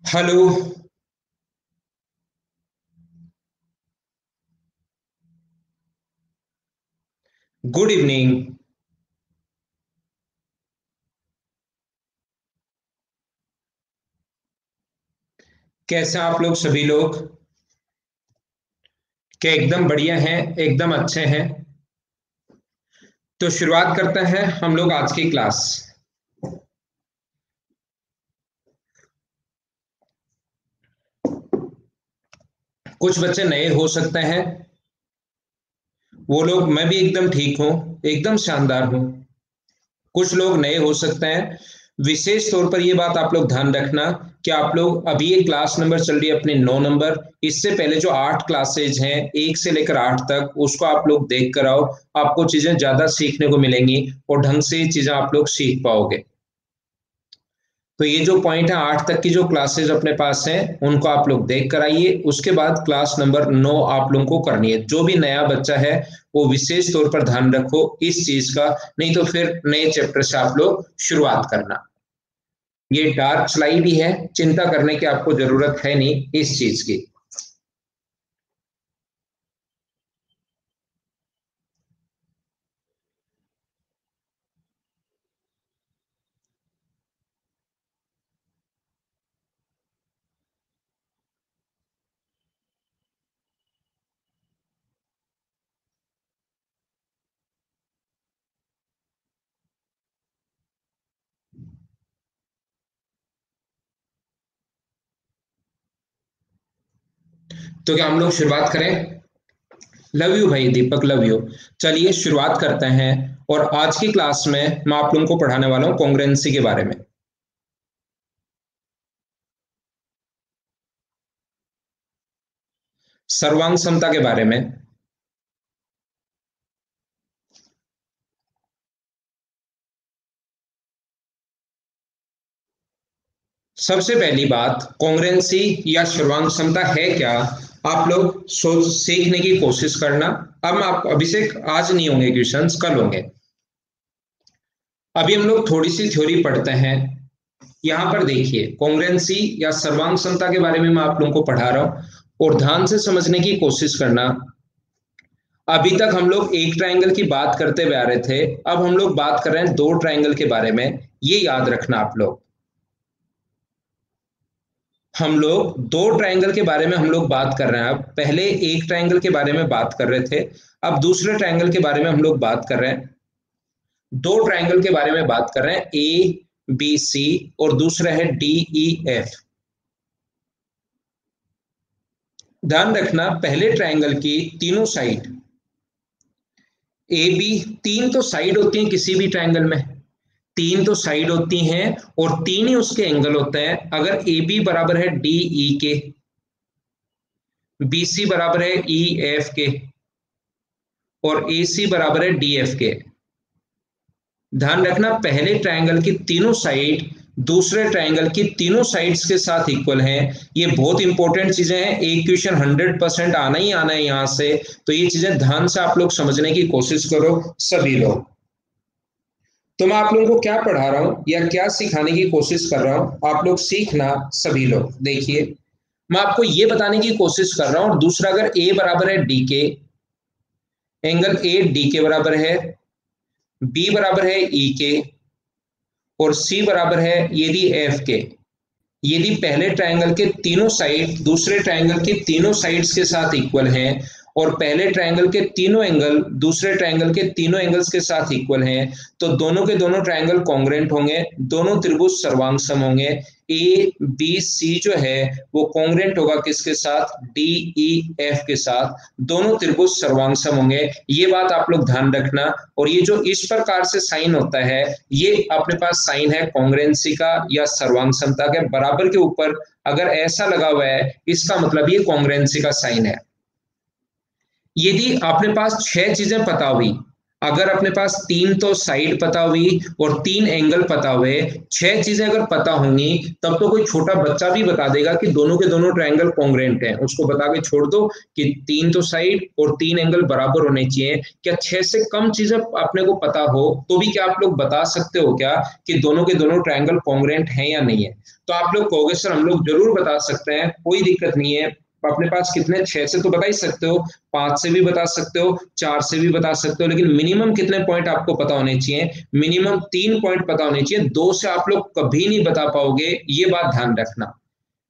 Hello. Good evening. कैसे हैं आप लोग सभी लोग? क्या एकदम बढ़िया हैं? एकदम अच्छे हैं। तो शुरुआत करते हैं हम लोग आज की क्लास। कुछ बच्चे नए हो सकते हैं। वो लोग, मैं भी एकदम ठीक हूँ, एकदम शानदार हूँ। कुछ लोग नए हो सकते हैं। विशेष तौर पर ये बात आप लोग ध्यान रखना कि आप लोग अभी ये क्लास नंबर चल रही है अपनी 9 नंबर। इससे पहले जो 8 क्लासेज हैं 1 से लेकर 8 तक, उसको आप लोग देख कर आओ। आपको चीजें ज्यादा सीखने को मिलेंगी और ढंग से ये चीजें आप लोग सीख पाओगे। तो ये जो पॉइंट है 8 तक की जो क्लासेज अपने पास हैं उनको आप लोग देख कर आइए। उसके बाद क्लास नंबर 9 आप लोगों को करनी है। जो भी नया बच्चा है वो विशेष तौर पर ध्यान रखो इस चीज का, नहीं तो फिर नए चैप्टर से आप लोग शुरुआत करना। ये डार्क स्लाइड ही है, चिंता करने की आपको जरूरत है नहीं इस चीज की। तो क्या हम लोग शुरुआत करें? लव यू भाई दीपक, लव यू। चलिए शुरुआत करते हैं। और आज की क्लास में मैं आप लोगों को पढ़ाने वाला हूं कॉन्ग्रुएंसी के बारे में। सर्वांग समता के बारे में। सबसे पहली बात, कॉन्ग्रुएंसी या सर्वांग क्षमता है क्या? आप लोग सोच सीखने की कोशिश करना। अब आप अभिषेक आज नहीं होंगे, क्वेश्चंस कल होंगे। अभी हम लोग थोड़ी सी थ्योरी पढ़ते हैं। यहां पर देखिए, कॉन्ग्रुएंसी या सर्वांग क्षमता के बारे में मैं आप लोगों को पढ़ा रहा हूं और ध्यान से समझने की कोशिश करना। अभी तक हम लोग एक ट्रायंगल की बात करते हुए आ रहे थे, अब हम लोग बात कर रहे हैं दो ट्रायंगल के बारे में। ये याद रखना आप लोग। हम लोग दो ट्रायंगल के बारे में हम लोग बात कर रहे हैं। अब पहले एक ट्रायंगल के बारे में बात कर रहे थे, अब दूसरे ट्रायंगल के बारे में हम लोग बात कर रहे हैं। दो ट्रायंगल के बारे में बात कर रहे हैं, ए बी सी और दूसरा है डी ई एफ। ध्यान रखना, पहले ट्रायंगल की तीनों साइड ए बी, तीन तो साइड होती हैं किसी भी ट्रायंगल में। तीन तो साइड होती हैं और तीन ही उसके एंगल होते हैं। अगर ए बी बराबर है डी ई के, बी सी बराबर है ई एफ के और ए सी बराबर है डी एफ के। ध्यान रखना, पहले ट्रायंगल की तीनों साइड दूसरे ट्रायंगल की तीनों साइड्स के साथ इक्वल हैं। ये बहुत इंपॉर्टेंट चीजें हैं, एक क्वेश्चन 100% आना ही आना है यहां से। तो ये चीजें ध्यान से आप लोग समझने की कोशिश करो सभी लोग। तो मैं आप लोगों को क्या पढ़ा रहा हूं या क्या सिखाने की कोशिश कर रहा हूं, आप लोग सीखना सभी लोग। देखिए, मैं आपको ये बताने की कोशिश कर रहा हूं, और दूसरा, अगर ए बराबर है डी के, एंगल ए डी के बराबर है, बी बराबर है ई के और सी बराबर है यदि एफ के, यदि पहले ट्रायंगल के तीनों साइड दूसरे ट्रायंगल की तीनों साइड्स के साथ इक्वल हैं और पहले ट्रायंगल के तीनों एंगल दूसरे ट्रायंगल के तीनों एंगल्स के साथ इक्वल हैं, तो दोनों के दोनों ट्रायंगल कॉन्ग्रुएंट होंगे, दोनों त्रिभुज सर्वांगसम होंगे। ए बी सी जो है वो कॉन्ग्रुएंट होगा किसके साथ? डी ई एफ के साथ। दोनों त्रिभुज सर्वांगसम होंगे, ये बात आप लोग ध्यान रखना। और ये जो इस प्रकार से साइन होता है, ये अपने पास साइन है कॉन्ग्रुएंसी का या सर्वांगसमता के बराबर के ऊपर। अगर ऐसा लगा हुआ है, इसका मतलब ये कॉन्ग्रुएंसी का साइन है। यदि अपने पास छह चीजें पता हुई, अगर अपने पास 3 तो साइड पता हुई और 3 एंगल पता हुए, 6 चीजें अगर पता होंगी, तब तो कोई छोटा बच्चा भी बता देगा कि दोनों के दोनों ट्रायंगल कॉन्ग्रुएंट हैं। उसको बता के छोड़ दो कि 3 तो साइड और 3 एंगल बराबर होने चाहिए। क्या 6 से कम चीजें अपने को पता हो तो भी क्या आप लोग बता सकते हो क्या कि दोनों के दोनों ट्रायंगल कॉन्ग्रुएंट हैं या नहीं है? तो आप लोग कहोगे सर हम लोग जरूर बता सकते हैं, कोई दिक्कत नहीं है। अपने पास कितने, 6 से तो बता ही सकते हो, 5 से भी बता सकते हो, 4 से भी बता सकते हो, लेकिन मिनिमम कितने पॉइंट आपको पता होने चाहिए? मिनिमम 3 पॉइंट पता होने चाहिए। 2 से आप लोग कभी नहीं बता पाओगे, ये बात ध्यान रखना।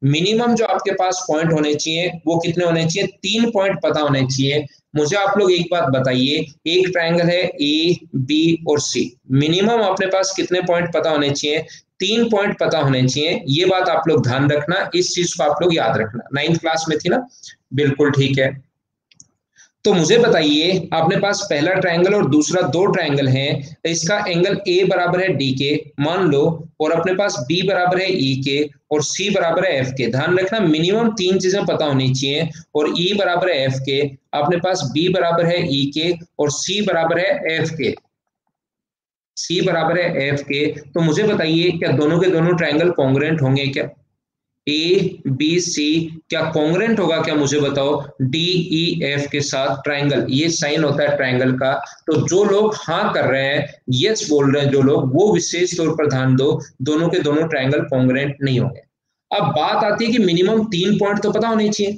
मिनिमम जो आपके पास पॉइंट होने चाहिए वो कितने होने चाहिए? 3 पॉइंट पता होने चाहिए। मुझे आप लोग एक बात बताइए, एक ट्रायंगल है ए बी और सी, मिनिमम अपने पास कितने पॉइंट पता होने चाहिए? 3 पॉइंट पता होने चाहिए। ये बात आप लोग ध्यान रखना, इस चीज को आप लोग याद रखना। 9th क्लास में थी ना? बिल्कुल ठीक है। तो मुझे बताइए, अपने पास पहला ट्रायंगल और दूसरा दो ट्रायंगल हैं, इसका एंगल ए बराबर है डी के मान लो, और अपने पास बी बराबर है ई के और सी बराबर है एफ के। ध्यान रखना मिनिमम 3 चीजें पता होनी चाहिए, और ई बराबर है एफ के, अपने पास बी बराबर है ई के और सी बराबर है एफ के। सी बराबर है एफ के। तो मुझे बताइए, क्या दोनों के दोनों ट्रायंगल कॉन्ग्रुएंट होंगे क्या? ए बी सी क्या कॉन्ग्रुएंट होगा क्या? मुझे बताओ। डी ई एफ के साथ ट्रायंगल, ये साइन होता है ट्रायंगल का। तो जो लोग हाँ कर रहे हैं, यस बोल रहे हैं जो लोग, वो विशेष तौर पर ध्यान दो, दोनों के दोनों ट्रायंगल कॉन्ग्रुएंट नहीं होंगे। अब बात आती है कि मिनिमम 3 पॉइंट तो पता होने चाहिए।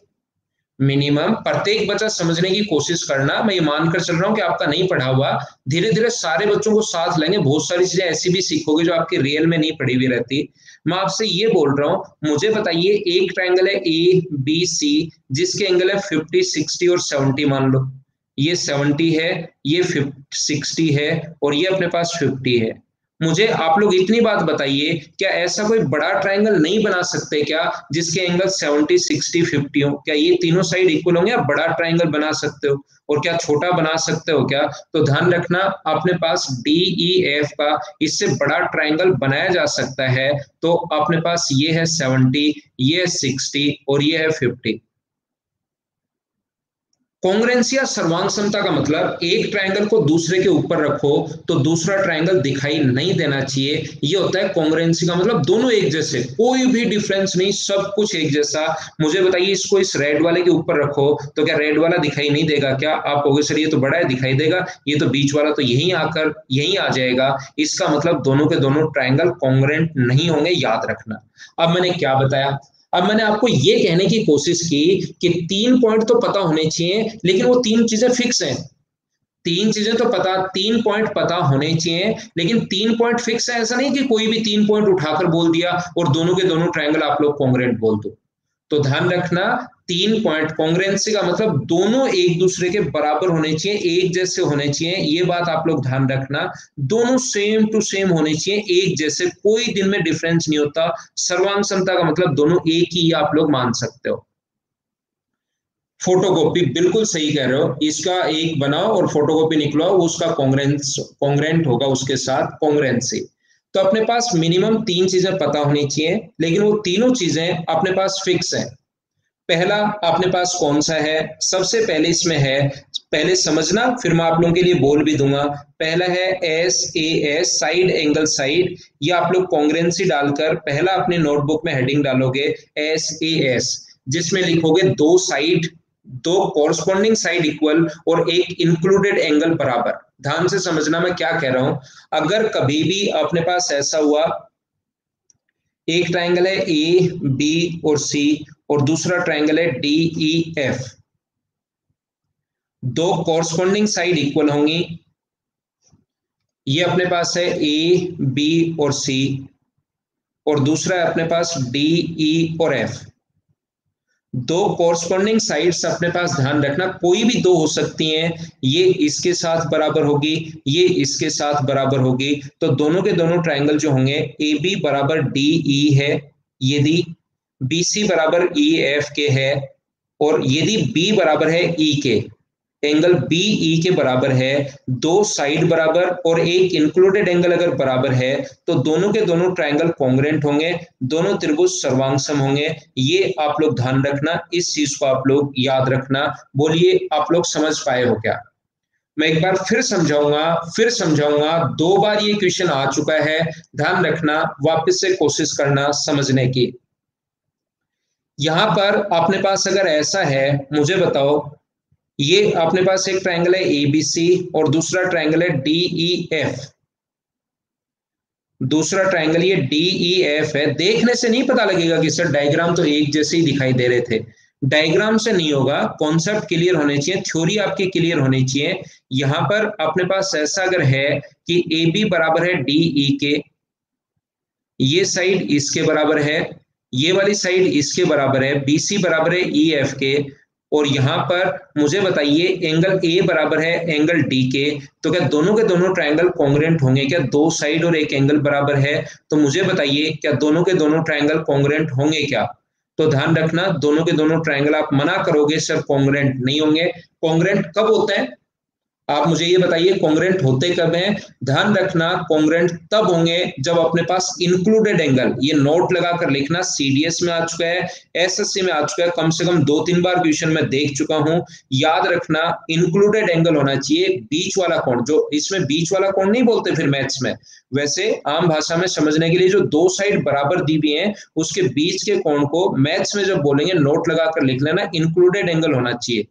मिनिमम प्रत्येक बच्चा समझने की कोशिश करना, मैं ये मानकर चल रहा हूं कि आपका नहीं पढ़ा हुआ, धीरे धीरे सारे बच्चों को साथ लेंगे, बहुत सारी चीजें ऐसी भी सीखोगे जो आपके रियल में नहीं पढ़ी हुई रहती। मैं आपसे ये बोल रहा हूं, मुझे बताइए, एक ट्रायंगल है ए बी सी जिसके एंगल है 50 60 और 70 मान लो। ये 70 है, ये 60 है और ये अपने पास 50 है। मुझे आप लोग इतनी बात बताइए, क्या ऐसा कोई बड़ा ट्रायंगल नहीं बना सकते क्या जिसके एंगल 70 60 50 हो? क्या ये तीनों साइड इक्वल होंगे? आप बड़ा ट्रायंगल बना सकते हो, और क्या छोटा बना सकते हो क्या? तो ध्यान रखना, अपने पास डी ई एफ का इससे बड़ा ट्रायंगल बनाया जा सकता है। तो अपने पास ये है 70, ये है 60 और ये है 50। कॉन्ग्रुएंसी या सर्वांग समता का मतलब, एक ट्रायंगल को दूसरे के ऊपर रखो तो दूसरा ट्रायंगल दिखाई नहीं देना चाहिए। ये होता है कॉन्ग्रुएंसी का मतलब, दोनों एक जैसे, कोई भी डिफरेंस नहीं, सब कुछ एक जैसा। मुझे बताइए, इसको इस रेड वाले के ऊपर रखो तो क्या रेड वाला दिखाई नहीं देगा क्या? आप कहोगे सर ये तो बड़ा है, दिखाई देगा। ये तो बीच वाला तो यहीं आकर यहीं आ जाएगा। इसका मतलब दोनों के दोनों ट्रायंगल कॉन्ग्रुएंट नहीं होंगे, याद रखना। अब मैंने क्या बताया? अब मैंने आपको ये कहने की कोशिश की कि 3 पॉइंट तो पता होने चाहिए, लेकिन वो 3 चीजें फिक्स हैं। 3 चीजें तो पता, 3 पॉइंट पता होने चाहिए, लेकिन 3 पॉइंट फिक्स है। ऐसा नहीं कि कोई भी 3 पॉइंट उठाकर बोल दिया और दोनों के दोनों ट्रायंगल आप लोग कॉन्ग्रुएंट बोल दो। तो ध्यान रखना, 3 पॉइंट कॉन्ग्रुएंसी का मतलब दोनों एक दूसरे के बराबर होने चाहिए, एक जैसे होने चाहिए। ये बात आप लोग ध्यान रखना, दोनों सेम टू सेम होने चाहिए, एक जैसे, कोई दिन में डिफरेंस नहीं होता। सर्वांग समता का मतलब दोनों एक ही, आप लोग मान सकते हो। फोटोकॉपी, बिल्कुल सही कह रहे हो, इसका एक बनाओ और फोटोकॉपी निकलवाओ, उसका कॉन्ग्रुएंट होगा उसके साथ कॉन्ग्रुएंसी। तो अपने पास मिनिमम 3 चीजें पता होनी चाहिए, लेकिन वो तीनों चीजें अपने पास फिक्स है। पहला अपने पास कौन सा है? सबसे पहले इसमें है, पहले समझना फिर मैं आप लोगों के लिए बोल भी दूंगा। पहला है S A S, side angle side. ये आप लोग कॉन्ग्रुएंसी डालकर पहला अपने नोटबुक में हेडिंग डालोगे एस ए एस, जिसमें लिखोगे दो साइड, दो कॉरस्पॉन्डिंग साइड इक्वल और एक इंक्लूडेड एंगल बराबर। ध्यान से समझना मैं क्या कह रहा हूं। अगर कभी भी अपने पास ऐसा हुआ, एक ट्रायंगल है ए बी और सी और दूसरा ट्रायंगल है डी ई एफ, दो कॉरस्पॉन्डिंग साइड इक्वल होंगी। ये अपने पास है ए बी और सी, और दूसरा है अपने पास डी ई और एफ। दो कॉरस्पॉन्डिंग साइड्स अपने पास, ध्यान रखना कोई भी दो हो सकती हैं, ये इसके साथ बराबर होगी, ये इसके साथ बराबर होगी। तो दोनों के दोनों ट्रायंगल जो होंगे, ए बी बराबर डी ई है यदि बी सी बराबर ई एफ के है, और यदि बी बराबर है ई के, एंगल बी ई के बराबर है, दो साइड बराबर और एक इंक्लूडेड एंगल अगर बराबर है, तो दोनों के दोनों ट्रायंगल कॉन्ग्रुएंट होंगे, दोनों त्रिभुज सर्वांगसम होंगे। ये आप लोग ध्यान रखना, इस चीज को आप लोग याद रखना। बोलिए, आप लोग समझ पाए हो क्या? मैं एक बार फिर समझाऊंगा, 2 बार ये क्वेश्चन आ चुका है, ध्यान रखना, वापस से कोशिश करना समझने की। यहां पर अपने पास अगर ऐसा है, मुझे बताओ, ये अपने पास एक ट्रायंगल है एबीसी और दूसरा ट्रायंगल है डीईएफ। दूसरा ट्रायंगल ये डीईएफ है। देखने से नहीं पता लगेगा कि सर डायग्राम तो एक जैसे ही दिखाई दे रहे थे। डायग्राम से नहीं होगा, कॉन्सेप्ट क्लियर होने चाहिए, थ्योरी आपकी क्लियर होनी चाहिए। यहां पर अपने पास ऐसा अगर है कि ए बी बराबर है डीई के, ये साइड इसके बराबर है, ये वाली साइड इसके बराबर है, बीसी बराबर है ई एफ के, और यहां पर मुझे बताइए एंगल ए बराबर है एंगल डी के, तो क्या दोनों के दोनों ट्रायंगल कॉन्ग्रुएंट होंगे? क्या दो साइड और एक एंगल बराबर है? तो मुझे बताइए क्या दोनों के दोनों ट्रायंगल कॉन्ग्रुएंट होंगे क्या? तो ध्यान रखना, दोनों के दोनों ट्रायंगल आप मना करोगे सर कॉन्ग्रुएंट नहीं होंगे। कॉन्ग्रुएंट कब होता है आप मुझे ये बताइए, कॉन्ग्रुएंट होते कब हैं? ध्यान रखना, कॉन्ग्रुएंट तब होंगे जब अपने पास इंक्लूडेड एंगल, ये नोट लगाकर लिखना, सीडीएस में आ चुका है, एसएससी में आ चुका है, कम से कम 2-3 बार क्वेश्चन में देख चुका हूं। याद रखना, इंक्लूडेड एंगल होना चाहिए, बीच वाला कोण, जो इसमें बीच वाला कोण नहीं बोलते फिर मैथ्स में, वैसे आम भाषा में समझने के लिए जो दो साइड बराबर दी हुई हैं उसके बीच के कोण को मैथ्स में जब बोलेंगे नोट लगाकर लिख लेना, इंक्लूडेड एंगल होना चाहिए।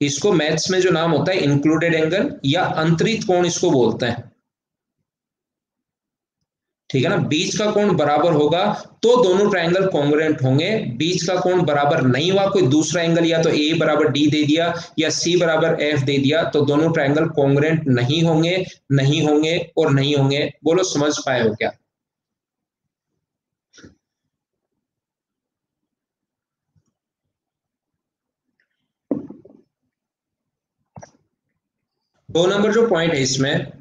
इसको मैथ्स में जो नाम होता है इंक्लूडेड एंगल या अंतरित कोण इसको बोलते हैं, ठीक है ना। बीच का कोण बराबर होगा तो दोनों ट्रायंगल कॉन्ग्रुएंट होंगे। बीच का कोण बराबर नहीं हुआ, कोई दूसरा एंगल या तो ए बराबर डी दे दिया या सी बराबर एफ दे दिया, तो दोनों ट्रायंगल कॉन्ग्रुएंट नहीं होंगे, नहीं होंगे और नहीं होंगे। बोलो समझ पाए हो क्या? दो नंबर जो पॉइंट है इसमें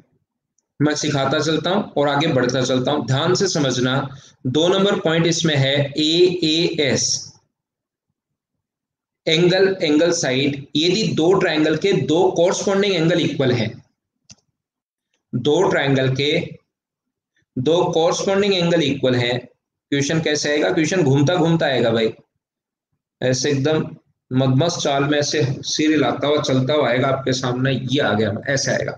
मैं सिखाता चलता हूं और आगे बढ़ता चलता हूं, ध्यान से समझना। 2 नंबर पॉइंट इसमें है A S, angle angle side. यदि दो ट्रायंगल के दो कोरस्पॉन्डिंग एंगल इक्वल हैं, दो ट्रायंगल के दो कोरस्पॉन्डिंग एंगल इक्वल हैं, क्वेश्चन कैसे आएगा? क्वेश्चन घूमता घूमता आएगा भाई, ऐसे एकदम मदमस्त चाल में ऐसे सिर हिलाता हुआ चलता हुआ आएगा आपके सामने, ये आ गया, ऐसे आएगा।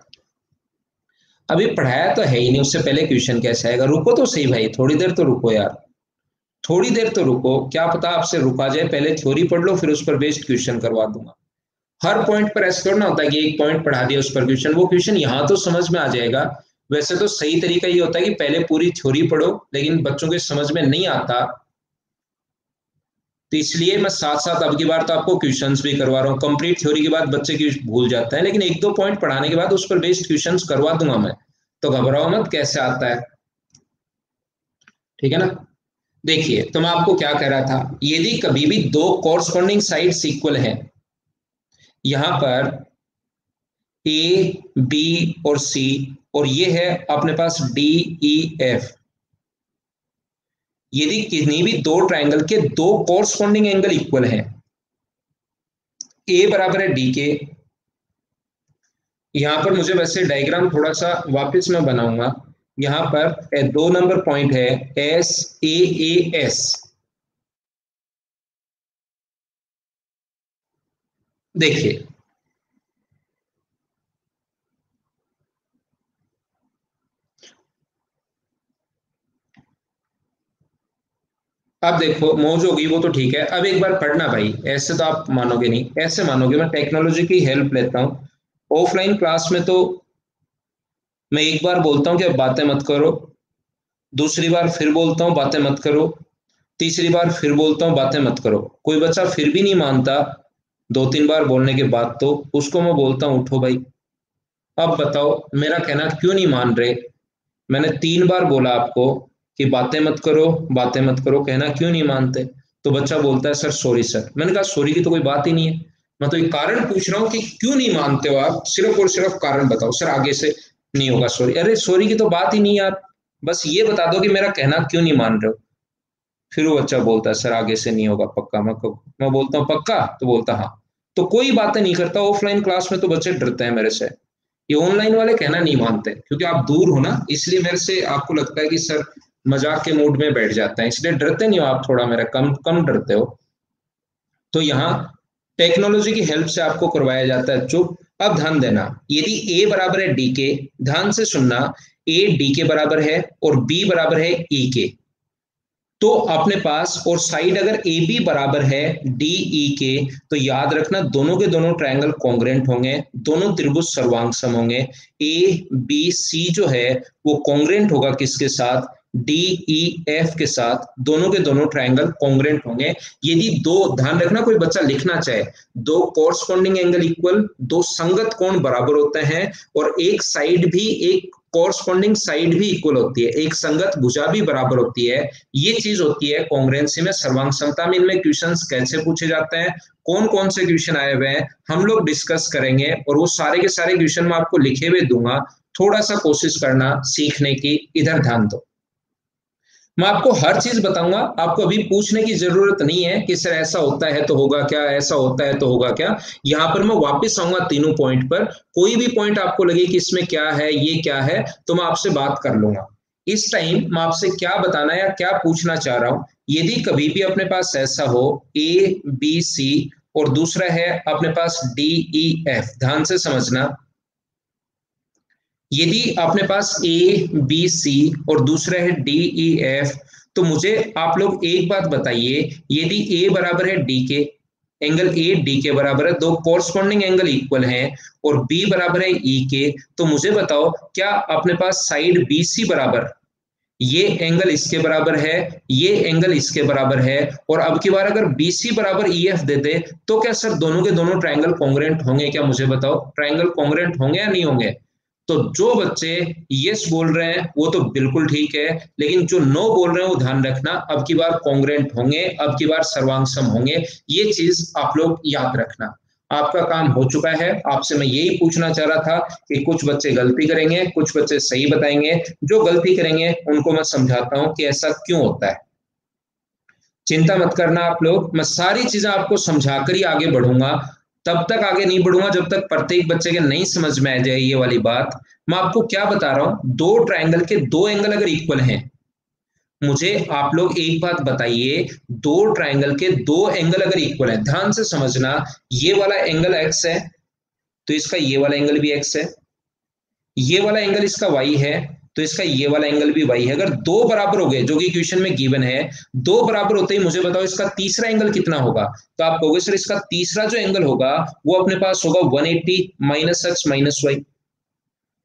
अभी पढ़ाया तो है ही नहीं, उससे पहले क्वेश्चन कैसे आएगा? रुको तो सही भाई, थोड़ी देर तो रुको यार, थोड़ी देर तो रुको, क्या पता आपसे रुका जाए। पहले थ्योरी पढ़ लो, फिर उस पर बेस्ड क्वेश्चन करवा दूंगा। हर पॉइंट पर ऐसा थोड़ा ना होता है कि एक पॉइंट पढ़ा दिया उस पर क्वेश्चन, वो क्वेश्चन यहां तो समझ में आ जाएगा। वैसे तो सही तरीका ये होता है कि पहले पूरी थ्योरी पढ़ो, लेकिन बच्चों के समझ में नहीं आता, तो इसलिए मैं साथ साथ अब की बार तो आपको क्वेश्चंस भी करवा रहा हूँ। कंप्लीट थ्योरी के बाद बच्चे की भूल जाते हैं, लेकिन एक दो पॉइंट पढ़ाने के बाद उस पर बेस्ड क्वेश्चंस करवा दूंगा मैं, तो घबराओ मत कैसे आता है, ठीक है ना। देखिए, तो मैं आपको क्या कह रहा था, यदि कभी भी दो कोरस्पॉन्डिंग साइड्स इक्वल है, यहां पर ए बी और सी, और ये है अपने पास डी ई एफ, यदि किन्हीं भी दो ट्रायंगल के दो कोरस्पॉन्डिंग एंगल इक्वल है, ए बराबर है डी के, यहां पर मुझे वैसे डायग्राम थोड़ा सा वापस मैं बनाऊंगा। यहां पर 2 नंबर पॉइंट है एस ए एस। देखिए, अब देखो मौज होगी वो तो ठीक है, अब एक बार पढ़ना भाई, ऐसे तो आप मानोगे नहीं, ऐसे मानोगे। मैं टेक्नोलॉजी की हेल्प लेता हूँ। ऑफलाइन क्लास में तो मैं एक बार बोलता हूँ कि अब बातें मत करो, दूसरी बार फिर बोलता हूँ बातें मत करो, तीसरी बार फिर बोलता हूँ बातें मत करो। कोई बच्चा फिर भी नहीं मानता 2-3 बार बोलने के बाद, तो उसको मैं बोलता हूँ उठो भाई, अब बताओ मेरा कहना क्यों नहीं मान रहे? मैंने 3 बार बोला आपको कि बातें मत करो, बातें मत करो, कहना क्यों नहीं मानते? तो बच्चा बोलता है सर सॉरी सर। मैंने कहा सॉरी की तो कोई बात ही नहीं है, मैं तो एक कारण पूछ रहा हूँ कि क्यों नहीं मानते हो आप, सिर्फ और सिर्फ कारण बताओ। सर आगे से नहीं होगा सॉरी। अरे सॉरी की तो बात ही नहीं यार, बस ये बता दो कि मेरा कहना क्यों नहीं मान रहे हो। फिर वो बच्चा बोलता है सर आगे से नहीं होगा पक्का। मैं बोलता हूँ पक्का, तो बोलता हाँ। तो कोई बातें नहीं करता। ऑफलाइन क्लास में तो बच्चे डरते हैं मेरे से, ये ऑनलाइन वाले कहना नहीं मानते, क्योंकि आप दूर हो ना, इसलिए मेरे से आपको लगता है कि सर मजाक के मूड में बैठ जाते हैं, इसलिए डरते नहीं हो आप, थोड़ा मेरा कम कम डरते हो। तो यहाँ टेक्नोलॉजी की हेल्प से आपको करवाया जाता है। चुप। अब ध्यान देना, यदि ए बराबर है डी के, ध्यान से सुनना, ए डी के बराबर है और बी बराबर है ई के, तो अपने पास और साइड अगर ए बी बराबर है डी ई के, तो याद रखना दोनों के दोनों ट्रायंगल कॉन्ग्रेंट होंगे, दोनों त्रिभुज सर्वांग सम होंगे। ए बी सी जो है वो कॉन्ग्रेंट होगा किसके साथ, डी ई एफ के साथ, दोनों के दोनों ट्रायंगल कॉन्ग्रेंट होंगे। यदि दो, ध्यान रखना कोई बच्चा लिखना चाहे, दो कोरस्पॉन्डिंग एंगल इक्वल, दो संगत कोण बराबर होते हैं, और एक साइड भी, एक कोरस्पॉन्डिंग साइड भी इक्वल होती है, एक संगत भुजा भी बराबर होती है, ये चीज होती है कॉन्ग्रुएंसी में, सर्वांग समता में। इनमें क्वेश्चंस कैसे पूछे जाते हैं, कौन कौन से क्वेश्चन आए हुए हैं, हम लोग डिस्कस करेंगे, और वो सारे के सारे क्वेश्चन मैं आपको लिखे हुए दूंगा। थोड़ा सा कोशिश करना सीखने की, इधर ध्यान दो। मैं आपको हर चीज बताऊंगा, आपको अभी पूछने की जरूरत नहीं है कि सर ऐसा होता है तो होगा क्या, ऐसा होता है तो होगा क्या। यहां पर मैं वापस आऊंगा तीनों पॉइंट पर, कोई भी पॉइंट आपको लगे कि इसमें क्या है, ये क्या है, तो मैं आपसे बात कर लूंगा। इस टाइम मैं आपसे क्या बताना या क्या पूछना चाह रहा हूं, यदि कभी भी अपने पास ऐसा हो ए बी सी और दूसरा है अपने पास डी ई एफ, ध्यान से समझना, यदि अपने पास ए बी सी और दूसरा है डी ई एफ, तो मुझे आप लोग एक बात बताइए, यदि ए बराबर है डी के, एंगल ए डी के बराबर है, दो कोरस्पॉन्डिंग एंगल इक्वल हैं, और बी बराबर है ई के, तो मुझे बताओ क्या अपने पास साइड बी सी बराबर, ये एंगल इसके बराबर है, ये एंगल इसके बराबर है, और अब की बार अगर बी सी बराबर ई एफ दे दे, तो क्या सर दोनों के दोनों ट्रायंगल कॉन्ग्रुएंट होंगे क्या, मुझे बताओ ट्रायंगल कॉन्ग्रुएंट होंगे या नहीं होंगे। तो जो बच्चे यस बोल रहे हैं वो तो बिल्कुल ठीक है, लेकिन जो नो बोल रहे हैं वो ध्यान रखना, अब की बार कॉन्ग्रुएंट होंगे, अब की बार सर्वांग सम होंगे, ये चीज आप लोग याद रखना। आपका काम हो चुका है, आपसे मैं यही पूछना चाह रहा था कि कुछ बच्चे गलती करेंगे, कुछ बच्चे सही बताएंगे, जो गलती करेंगे उनको मैं समझाता हूं कि ऐसा क्यों होता है। चिंता मत करना आप लोग, मैं सारी चीजें आपको समझाकर ही आगे बढ़ूंगा, तब तक आगे नहीं बढ़ूंगा जब तक प्रत्येक बच्चे के नहीं समझ में आ जाए ये वाली बात। मैं आपको क्या बता रहा हूं, दो ट्रायंगल के दो एंगल अगर इक्वल हैं, मुझे आप लोग एक बात बताइए, दो ट्रायंगल के दो एंगल अगर इक्वल है, ध्यान से समझना, ये वाला एंगल एक्स है तो इसका ये वाला एंगल भी एक्स है, ये वाला एंगल इसका वाई है तो इसका ये वाला एंगल भी वाई है। अगर दो बराबर हो गए, जो कि क्वेश्चन में गिवन है, दो बराबर होते ही मुझे बताओ इसका तीसरा एंगल कितना होगा, तो आप कहोगे सर इसका तीसरा जो एंगल होगा वो अपने पास होगा 180 minus X minus Y,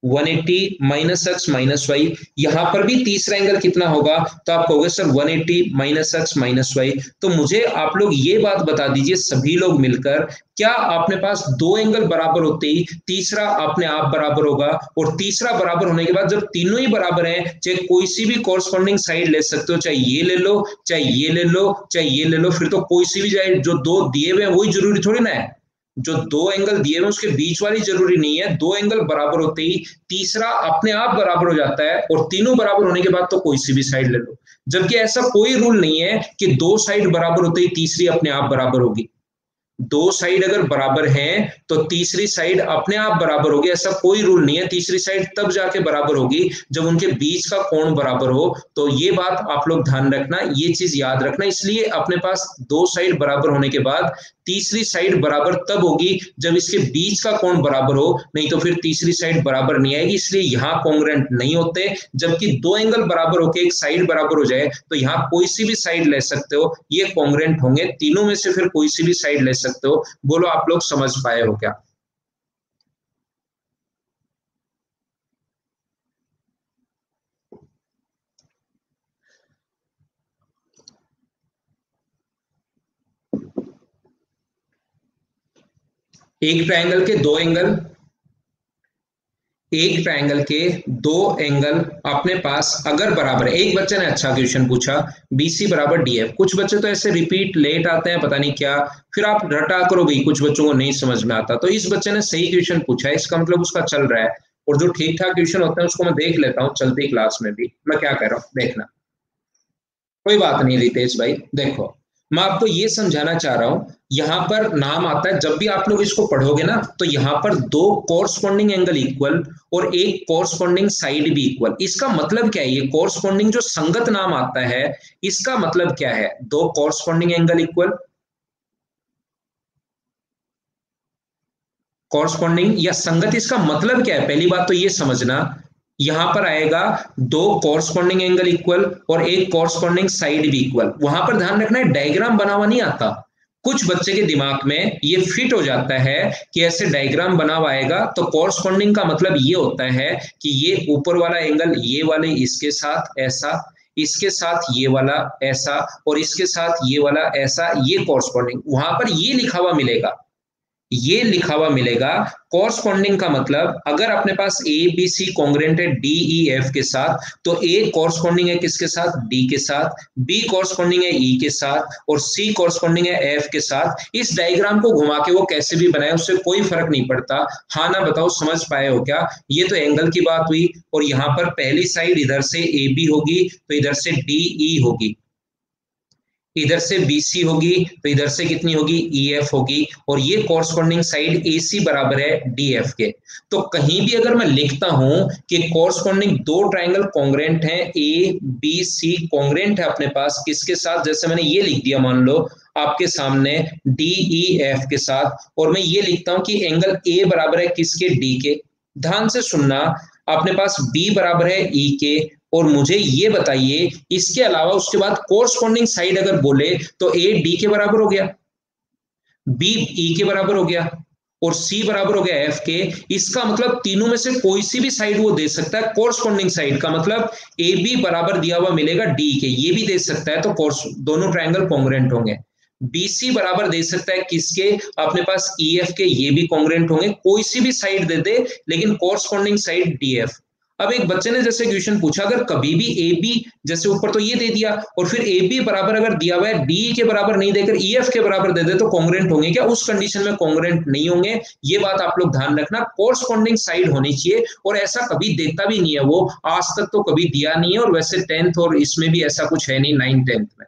180 minus X minus Y. यहां पर भी तीसरा एंगल कितना होगा, तो आप कहोगे sir 180 minus X minus Y. तो मुझे आप लोग ये बात बता दीजिए सभी लोग मिलकर, क्या अपने पास दो एंगल बराबर होते ही तीसरा अपने आप बराबर होगा, और तीसरा बराबर होने के बाद जब तीनों ही बराबर हैं, चाहे कोई सी भी कॉरस्पॉन्डिंग साइड ले सकते हो, चाहे ये ले लो, चाहे ये ले लो, चाहे ये ले लो, फिर तो कोई सी भी जाए, जो दो दिए हुए हैं वही जरूरी थोड़ी ना है, जो दो एंगल दिए हुए उसके बीच वाली जरूरी नहीं है, दो एंगल बराबर होते ही तीसरा अपने आप बराबर हो जाता है, और तीनों बराबर होने के बाद तो कोई सी भी साइड ले लो। जबकि ऐसा कोई रूल नहीं है कि दो साइड बराबर होते ही तीसरी अपने आप बराबर होगी, दो साइड अगर बराबर हैं तो तीसरी साइड अपने आप बराबर होगी, ऐसा कोई रूल नहीं है। तीसरी साइड तब जाके बराबर होगी जब उनके बीच का कोण बराबर हो। तो ये बात आप लोग ध्यान रखना, ये चीज याद रखना, इसलिए अपने पास दो साइड बराबर होने के बाद तीसरी साइड बराबर तब होगी जब इसके बीच का कोण बराबर हो, नहीं तो फिर तीसरी साइड बराबर नहीं आएगी, इसलिए यहां कॉन्ग्रुएंट नहीं होते। जबकि दो एंगल बराबर होके एक साइड बराबर हो जाए तो यहां कोई सी भी साइड ले सकते हो, ये कॉन्ग्रुएंट होंगे, तीनों में से फिर कोई सी भी साइड ले सकते हो। बोलो आप लोग समझ पाए हो क्या। एक ट्रायंगल के दो एंगल, एक ट्रायंगल के दो एंगल अपने पास अगर बराबर है, एक बच्चे ने अच्छा क्वेश्चन पूछा बीसी बराबर डीएफ, कुछ बच्चे तो ऐसे रिपीट लेट आते हैं पता नहीं क्या, फिर आप रटा करो भाई, कुछ बच्चों को नहीं समझ में आता, तो इस बच्चे ने सही क्वेश्चन पूछा है, इसका मतलब उसका चल रहा है, और जो ठीक ठाक क्वेश्चन होते हैं उसको मैं देख लेता हूँ चलती क्लास में भी, मैं क्या कह रहा हूँ देखना। कोई बात नहीं रितेश भाई, देखो मैं आपको ये समझाना चाह रहा हूं, यहां पर नाम आता है, जब भी आप लोग इसको पढ़ोगे ना, तो यहां पर दो कोरस्पॉन्डिंग एंगल इक्वल और एक कोरस्पॉन्डिंग साइड भी इक्वल, इसका मतलब क्या है, ये कोरस्पॉन्डिंग जो संगत नाम आता है इसका मतलब क्या है, दो कोरस्पॉन्डिंग एंगल इक्वल, कॉरस्पॉन्डिंग या संगत, इसका मतलब क्या है? पहली बात तो ये समझना, यहां पर आएगा दो कॉरस्पॉन्डिंग एंगल इक्वल और एक कॉरस्पॉन्डिंग साइड भी इक्वल। वहां पर ध्यान रखना है डायग्राम बना हुआ नहीं आता, कुछ बच्चे के दिमाग में ये फिट हो जाता है कि ऐसे डायग्राम बना हुआ आएगा तो कॉरस्पॉन्डिंग का मतलब ये होता है कि ये ऊपर वाला एंगल ये वाले इसके साथ ऐसा, इसके साथ ये वाला ऐसा और इसके साथ ये वाला ऐसा, ये कॉरस्पॉन्डिंग। वहां पर ये लिखा हुआ मिलेगा, ये लिखा हुआ मिलेगा। कॉरस्पॉन्डिंग का मतलब अगर अपने पास ए बी सी कॉन्ग्रुएंट है डी ई एफ के साथ, तो ए कॉरस्पॉन्डिंग है किसके साथ? डी के साथ, बी कॉरस्पॉन्डिंग है ई के साथ और सी कॉरस्पॉन्डिंग है एफ के साथ। इस डायग्राम को घुमा के वो कैसे भी बनाए उससे कोई फर्क नहीं पड़ता। हाँ ना बताओ, समझ पाए हो क्या? ये तो एंगल की बात हुई और यहां पर पहली साइड इधर से ए बी होगी तो इधर से डी ई होगी, इधर से BC होगी तो इधर से कितनी होगी? EF होगी, और ये कॉरस्पॉन्डिंग साइड AC बराबर है DF के। तो कहीं भी अगर मैं लिखता हूं कि कॉरस्पॉन्डिंग दो ट्राइंगल कॉन्ग्रुएंट हैं, ABC कॉन्ग्रुएंट है अपने पास किसके साथ? जैसे मैंने ये लिख दिया मान लो आपके सामने DEF के साथ, और मैं ये लिखता हूं कि एंगल A बराबर है किसके? D के। ध्यान से सुनना, अपने पास B बराबर है E के, और मुझे ये बताइए इसके अलावा उसके बाद कोरस्पॉन्डिंग साइड अगर बोले तो ए डी के बराबर हो गया, बी ई के बराबर हो गया और सी बराबर हो गया एफ के। इसका मतलब तीनों में से कोई सी भी साइड वो दे सकता है कोरस्पॉन्डिंग साइड का, मतलब ए बी बराबर दिया हुआ मिलेगा डी के, ये भी दे सकता है, तो दोनों ट्राइंगल कॉन्ग्रुएंट होंगे। BC बराबर दे सकता है किसके? अपने पास EF के, ये भी कॉन्ग्रुएंट होंगे, कोई सी भी साइड दे दे लेकिन कोरस्पॉन्डिंग साइड DF। अब एक बच्चे ने जैसे क्वेश्चन पूछा, अगर कभी भी ए बी, जैसे ऊपर तो ये दे दिया और फिर ए बी बराबर अगर दिया हुआ है डी के बराबर नहीं देकर EF के बराबर दे दे तो कॉन्ग्रुएंट होंगे क्या? उस कंडीशन में कॉन्ग्रुएंट नहीं होंगे। ये बात आप लोग ध्यान रखना, कोरस्पॉन्डिंग साइड होनी चाहिए, और ऐसा कभी देता भी नहीं है वो, आज तक तो कभी दिया नहीं है, और वैसे 10th और इसमें भी ऐसा कुछ है नहीं, 9th 10th में।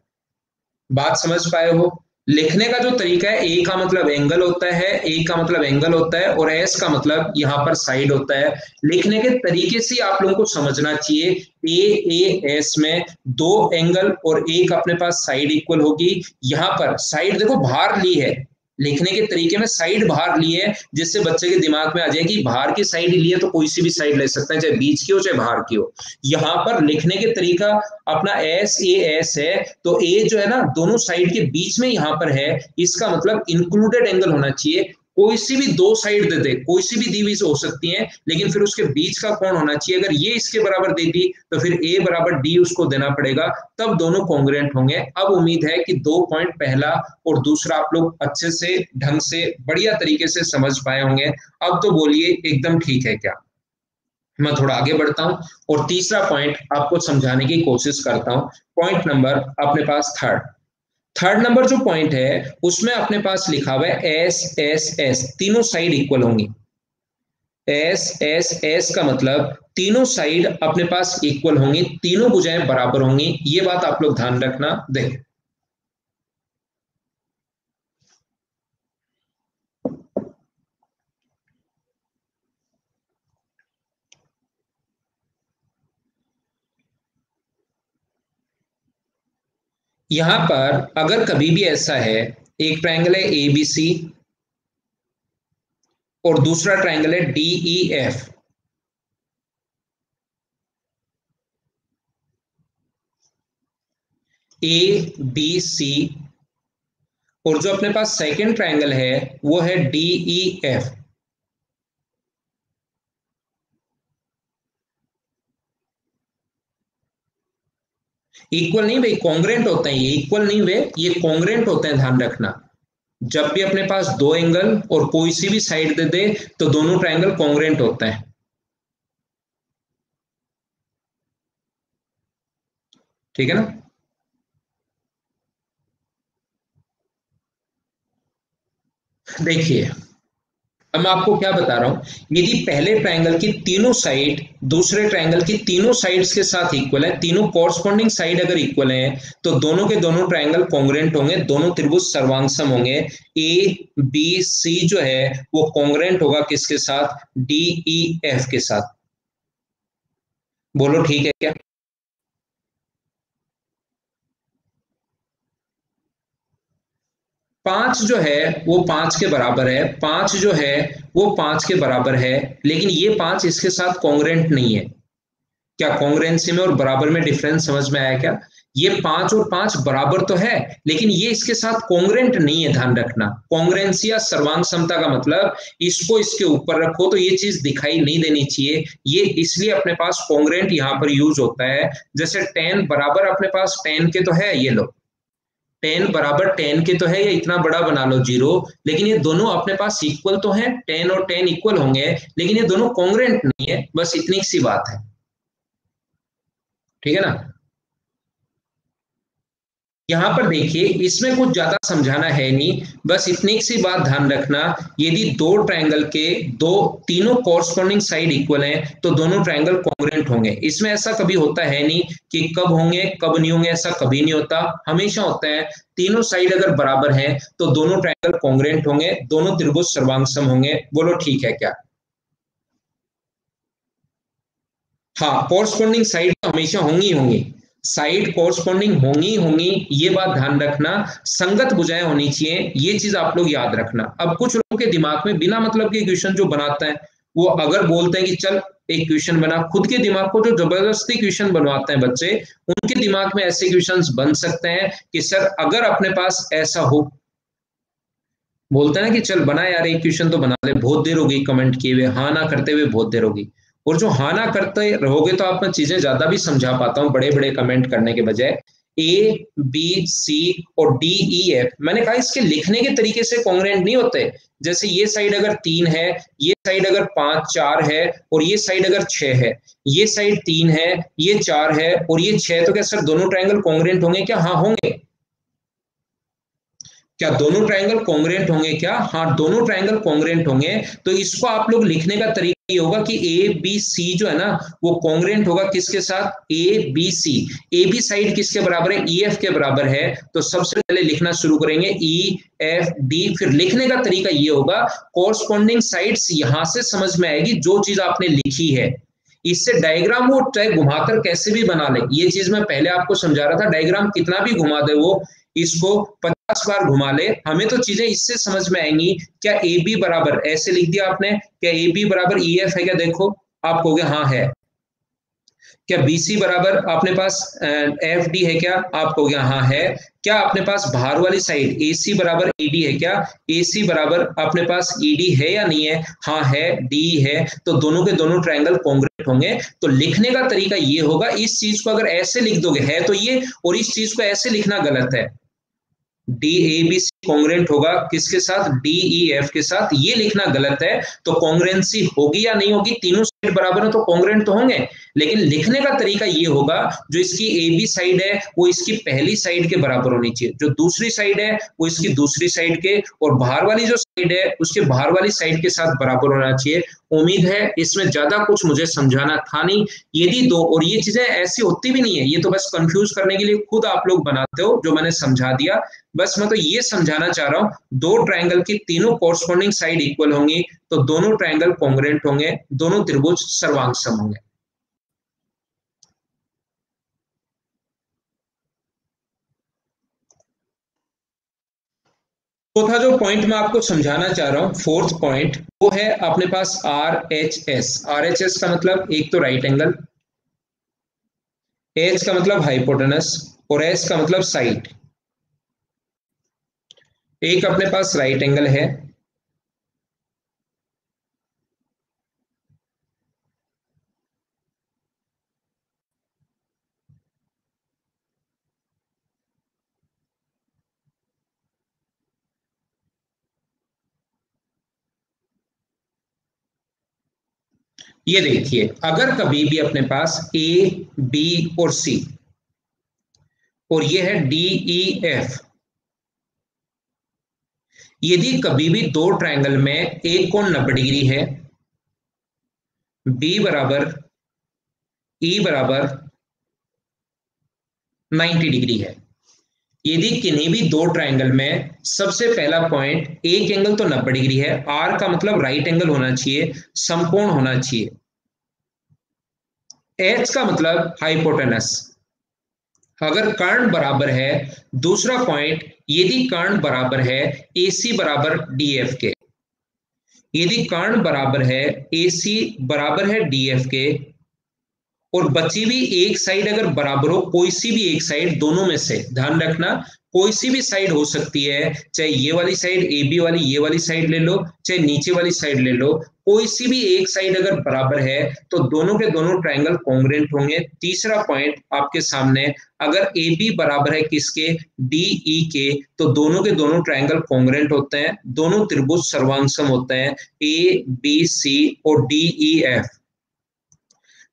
बात समझ पाए हो? लिखने का जो तरीका है, ए का मतलब एंगल होता है, ए का मतलब एंगल होता है, और एस का मतलब यहां पर साइड होता है। लिखने के तरीके से आप लोगों को समझना चाहिए, ए एस में दो एंगल और एक अपने पास साइड इक्वल होगी। यहां पर साइड देखो बाहर ली है, लिखने के तरीके में साइड बाहर ली है, जिससे बच्चे के दिमाग में आ जाए कि बाहर की साइड ली है तो कोई सी भी साइड ले सकता है, चाहे बीच की हो चाहे बाहर की हो। यहां पर लिखने के तरीका अपना एस है, तो ए जो है ना दोनों साइड के बीच में यहां पर है, इसका मतलब इंक्लूडेड एंगल होना चाहिए। कोई सी भी दो साइड दे दे, कोई सी भी दी हुई हो सकती है, लेकिन फिर उसके बीच का कोण होना चाहिए। अगर ये इसके बराबर दे दी तो फिर ए बराबर डी उसको देना पड़ेगा, तब दोनों कॉन्ग्रुएंट होंगे। अब उम्मीद है कि 2 पॉइंट पहला और दूसरा आप लोग अच्छे से ढंग से बढ़िया तरीके से समझ पाए होंगे। अब तो बोलिए एकदम ठीक है क्या? मैं थोड़ा आगे बढ़ता हूं और तीसरा पॉइंट आपको समझाने की कोशिश करता हूं। पॉइंट नंबर अपने पास थर्ड नंबर जो पॉइंट है उसमें अपने पास लिखा हुआ है एस तीनों साइड इक्वल होंगी। एस का मतलब तीनों साइड अपने पास इक्वल होंगी, तीनों भुजाएं बराबर होंगी। ये बात आप लोग ध्यान रखना। देख, यहां पर अगर कभी भी ऐसा है, एक ट्रायंगल है ABC और दूसरा ट्रायंगल है DEF, ABC, और जो अपने पास सेकंड ट्रायंगल है वो है DEF। इक्वल नहीं भाई, कॉन्ग्रुएंट होते हैं, ये इक्वल नहीं वे, ये कॉन्ग्रुएंट होते हैं, ध्यान रखना। जब भी अपने पास दो एंगल और कोई सी भी साइड दे दे तो दोनों ट्रायंगल कॉन्ग्रुएंट होते हैं, ठीक है ना? देखिए, अब मैं आपको क्या बता रहा हूं, यदि पहले ट्रायंगल की तीनों साइड दूसरे ट्रायंगल की तीनों साइड्स के साथ इक्वल है, तीनों कॉरस्पॉन्डिंग साइड अगर इक्वल है तो दोनों के दोनों ट्रायंगल कॉन्ग्रुएंट होंगे, दोनों त्रिभुज सर्वांगसम होंगे। ए बी सी जो है वो कॉन्ग्रुएंट होगा किसके साथ? डी ई एफ के साथ। बोलो ठीक है क्या? 5 जो है वो 5 के बराबर है, 5 जो है वो 5 के बराबर है, लेकिन ये 5 इसके साथ कॉन्ग्रेंट नहीं है। क्या कॉन्ग्रेंसी में और बराबर में डिफरेंस समझ में आया क्या? ये 5 और 5 बराबर तो है, लेकिन ये इसके साथ कॉन्ग्रेंट नहीं है। ध्यान रखना, कॉन्ग्रेंसी या सर्वांग समता का मतलब इसको इसके ऊपर रखो तो ये चीज दिखाई नहीं देनी चाहिए। ये इसलिए अपने पास कॉन्ग्रेंट यहां पर यूज होता है। जैसे 10 बराबर अपने पास 10 के तो है, ये लो 10 बराबर 10 के तो है, ये इतना बड़ा बना लो 0, लेकिन ये दोनों अपने पास इक्वल तो है, 10 और 10 इक्वल होंगे, लेकिन ये दोनों कॉन्ग्रेंट नहीं है। बस इतनी सी बात है, ठीक है ना। यहां पर देखिए, इसमें कुछ ज्यादा समझाना है नहीं, बस इतनी सी बात ध्यान रखना। यदि दो ट्रायंगल के दो तीनों कॉरस्पॉन्डिंग साइड इक्वल हैं तो दोनों ट्रायंगल कॉन्ग्रुएंट होंगे। इसमें ऐसा कभी होता है नहीं कि कब होंगे कब नहीं होंगे, ऐसा कभी नहीं होता, हमेशा होता है तीनों साइड अगर बराबर हैं तो दोनों ट्रायंगल कॉन्ग्रुएंट होंगे, दोनों त्रिभुज सर्वांगसम होंगे। बोलो ठीक है क्या? हाँ, कोरस्पॉन्डिंग साइड तो हमेशा होंगी होंगी, साइड कोरस्पॉन्डिंग होंगी होंगी, ये बात ध्यान रखना। संगत भुजाएं होनी चाहिए, ये चीज आप लोग याद रखना। अब कुछ लोगों के दिमाग में बिना मतलब के क्वेश्चन जो बनाता है, वो अगर बोलते हैं कि चल एक क्वेश्चन बना, खुद के दिमाग को जो जबरदस्ती क्वेश्चन बनवाते हैं बच्चे, उनके दिमाग में ऐसे क्वेश्चंस बन सकते हैं कि सर अगर अपने पास ऐसा हो, बोलते हैं ना कि चल बना यार एक क्वेश्चन तो बना ले, बहुत देर होगी कमेंट किए हुए, हाँ ना करते हुए बहुत देर होगी। और जो हाँ ना करते रहोगे तो आप मैं चीजें ज्यादा भी समझा पाता हूँ बड़े बड़े कमेंट करने के बजाय। ए बी सी और डी ई एफ, मैंने कहा इसके लिखने के तरीके से कॉन्ग्रुएंट नहीं होते। जैसे ये साइड अगर 3 है, ये साइड अगर 5 4 है, और ये साइड अगर 6 है, ये साइड 3 है, ये 4 है और ये 6, तो क्या सर दोनों ट्रायंगल कॉन्ग्रुएंट होंगे क्या? हाँ होंगे। क्या दोनों ट्रायंगल कॉन्ग्रुएंट होंगे क्या? हाँ, दोनों ट्रायंगल कॉन्ग्रुएंट होंगे। तो इसको आप लोग लिखने का तरीका ये होगा कि ए बी सी जो है ना, वो कॉन्ग्रुएंट होगा किसके साथ? A B C. A B side किसके बराबर है? ई एफ के बराबर है। तो सबसे पहले लिखना शुरू करेंगे ई एफ डी, फिर लिखने का तरीका ये होगा, कोरस्पॉन्डिंग साइड्स यहां से समझ में आएगी जो चीज आपने लिखी है। इससे डायग्राम वो चाहे घुमाकर कैसे भी बना ले, ये चीज मैं पहले आपको समझा रहा था, डायग्राम कितना भी घुमा दे वो, इसको 50 बार घुमा ले, हमें तो चीजें इससे समझ में आएंगी। क्या ए बी बराबर ऐसे लिख दिया आपने, क्या ए बी बराबर ई एफ है क्या? देखो आप कहोगे हाँ है। क्या बी सी बराबर अपने पास एफ डी है क्या? आप कहोगे हाँ है। क्या अपने पास बाहर वाली साइड ए सी बराबर ए डी है क्या? ए सी बराबर अपने पास ई डी है या नहीं है? हाँ है, डी है। तो दोनों के दोनों ट्रायंगल कॉन्ग्रुएंट होंगे। तो लिखने का तरीका ये होगा, इस चीज को अगर ऐसे लिख दोगे है तो ये, और इस चीज को ऐसे लिखना गलत है। D A B C congruent होगा किसके साथ? डी ई एफ के साथ, ये लिखना गलत है। तो कॉन्ग्रुएंसी होगी या नहीं होगी? तीनों साइड बराबर है तो कॉन्ग्रुएंट तो होंगे, लेकिन लिखने का तरीका ये होगा, जो इसकी ए बी साइड है वो इसकी पहली साइड के बराबर होनी चाहिए, जो दूसरी साइड है वो इसकी दूसरी साइड के, और बाहर वाली जो साइड है उसके बाहर वाली साइड के साथ बराबर होना चाहिए। उम्मीद है इसमें ज्यादा कुछ मुझे समझाना था नहीं। यदि दो, और ये चीजें ऐसी होती भी नहीं है, ये तो बस कंफ्यूज करने के लिए खुद आप लोग बनाते हो, जो मैंने समझा दिया। बस मैं तो ये समझाना चाह रहा हूं, दो ट्रायंगल की तीनों कोरस्पॉन्डिंग साइड इक्वल होंगी तो दोनों ट्रायंगल कॉन्ग्रुएंट होंगे, दोनों त्रिभुज सर्वांगसम होंगे। चौथा जो पॉइंट मैं आपको समझाना चाह रहा हूं, फोर्थ पॉइंट, वो है अपने पास R H S. R H S का मतलब एक तो राइट एंगल, एच का मतलब हाइपोटेनस, और एस का मतलब साइड। एक अपने पास राइट एंगल है, ये देखिए अगर कभी भी अपने पास ए बी और सी, और ये है डी ई एफ, यदि कभी भी दो ट्रायंगल में एक कोण 90 डिग्री है, बी बराबर ई बराबर 90 डिग्री है, यदि किन्हीं भी दो ट्रायंगल में सबसे पहला पॉइंट, एक एंगल तो 90 डिग्री है, आर का मतलब राइट एंगल होना चाहिए, समकोण होना चाहिए, एच का मतलब हाइपोटेनस, अगर कर्ण बराबर है, दूसरा पॉइंट, यदि कर्ण बराबर है AC बराबर DF के, यदि कर्ण बराबर है AC बराबर है DF के और बची भी एक साइड अगर बराबर हो, कोई सी भी एक साइड दोनों में से, ध्यान रखना कोई सी भी साइड हो सकती है, चाहे ये वाली साइड AB वाली, ये वाली साइड ले लो, चाहे नीचे वाली साइड ले लो, कोई सी भी एक साइड अगर बराबर है तो दोनों के दोनों ट्रायंगल कॉन्ग्रुएंट होंगे। तीसरा पॉइंट आपके सामने, अगर AB बराबर है किसके, DE के, तो दोनों के दोनों ट्रायंगल कॉन्ग्रुएंट होते हैं, दोनों त्रिभुज सर्वांगसम होते हैं, ABC और DEF।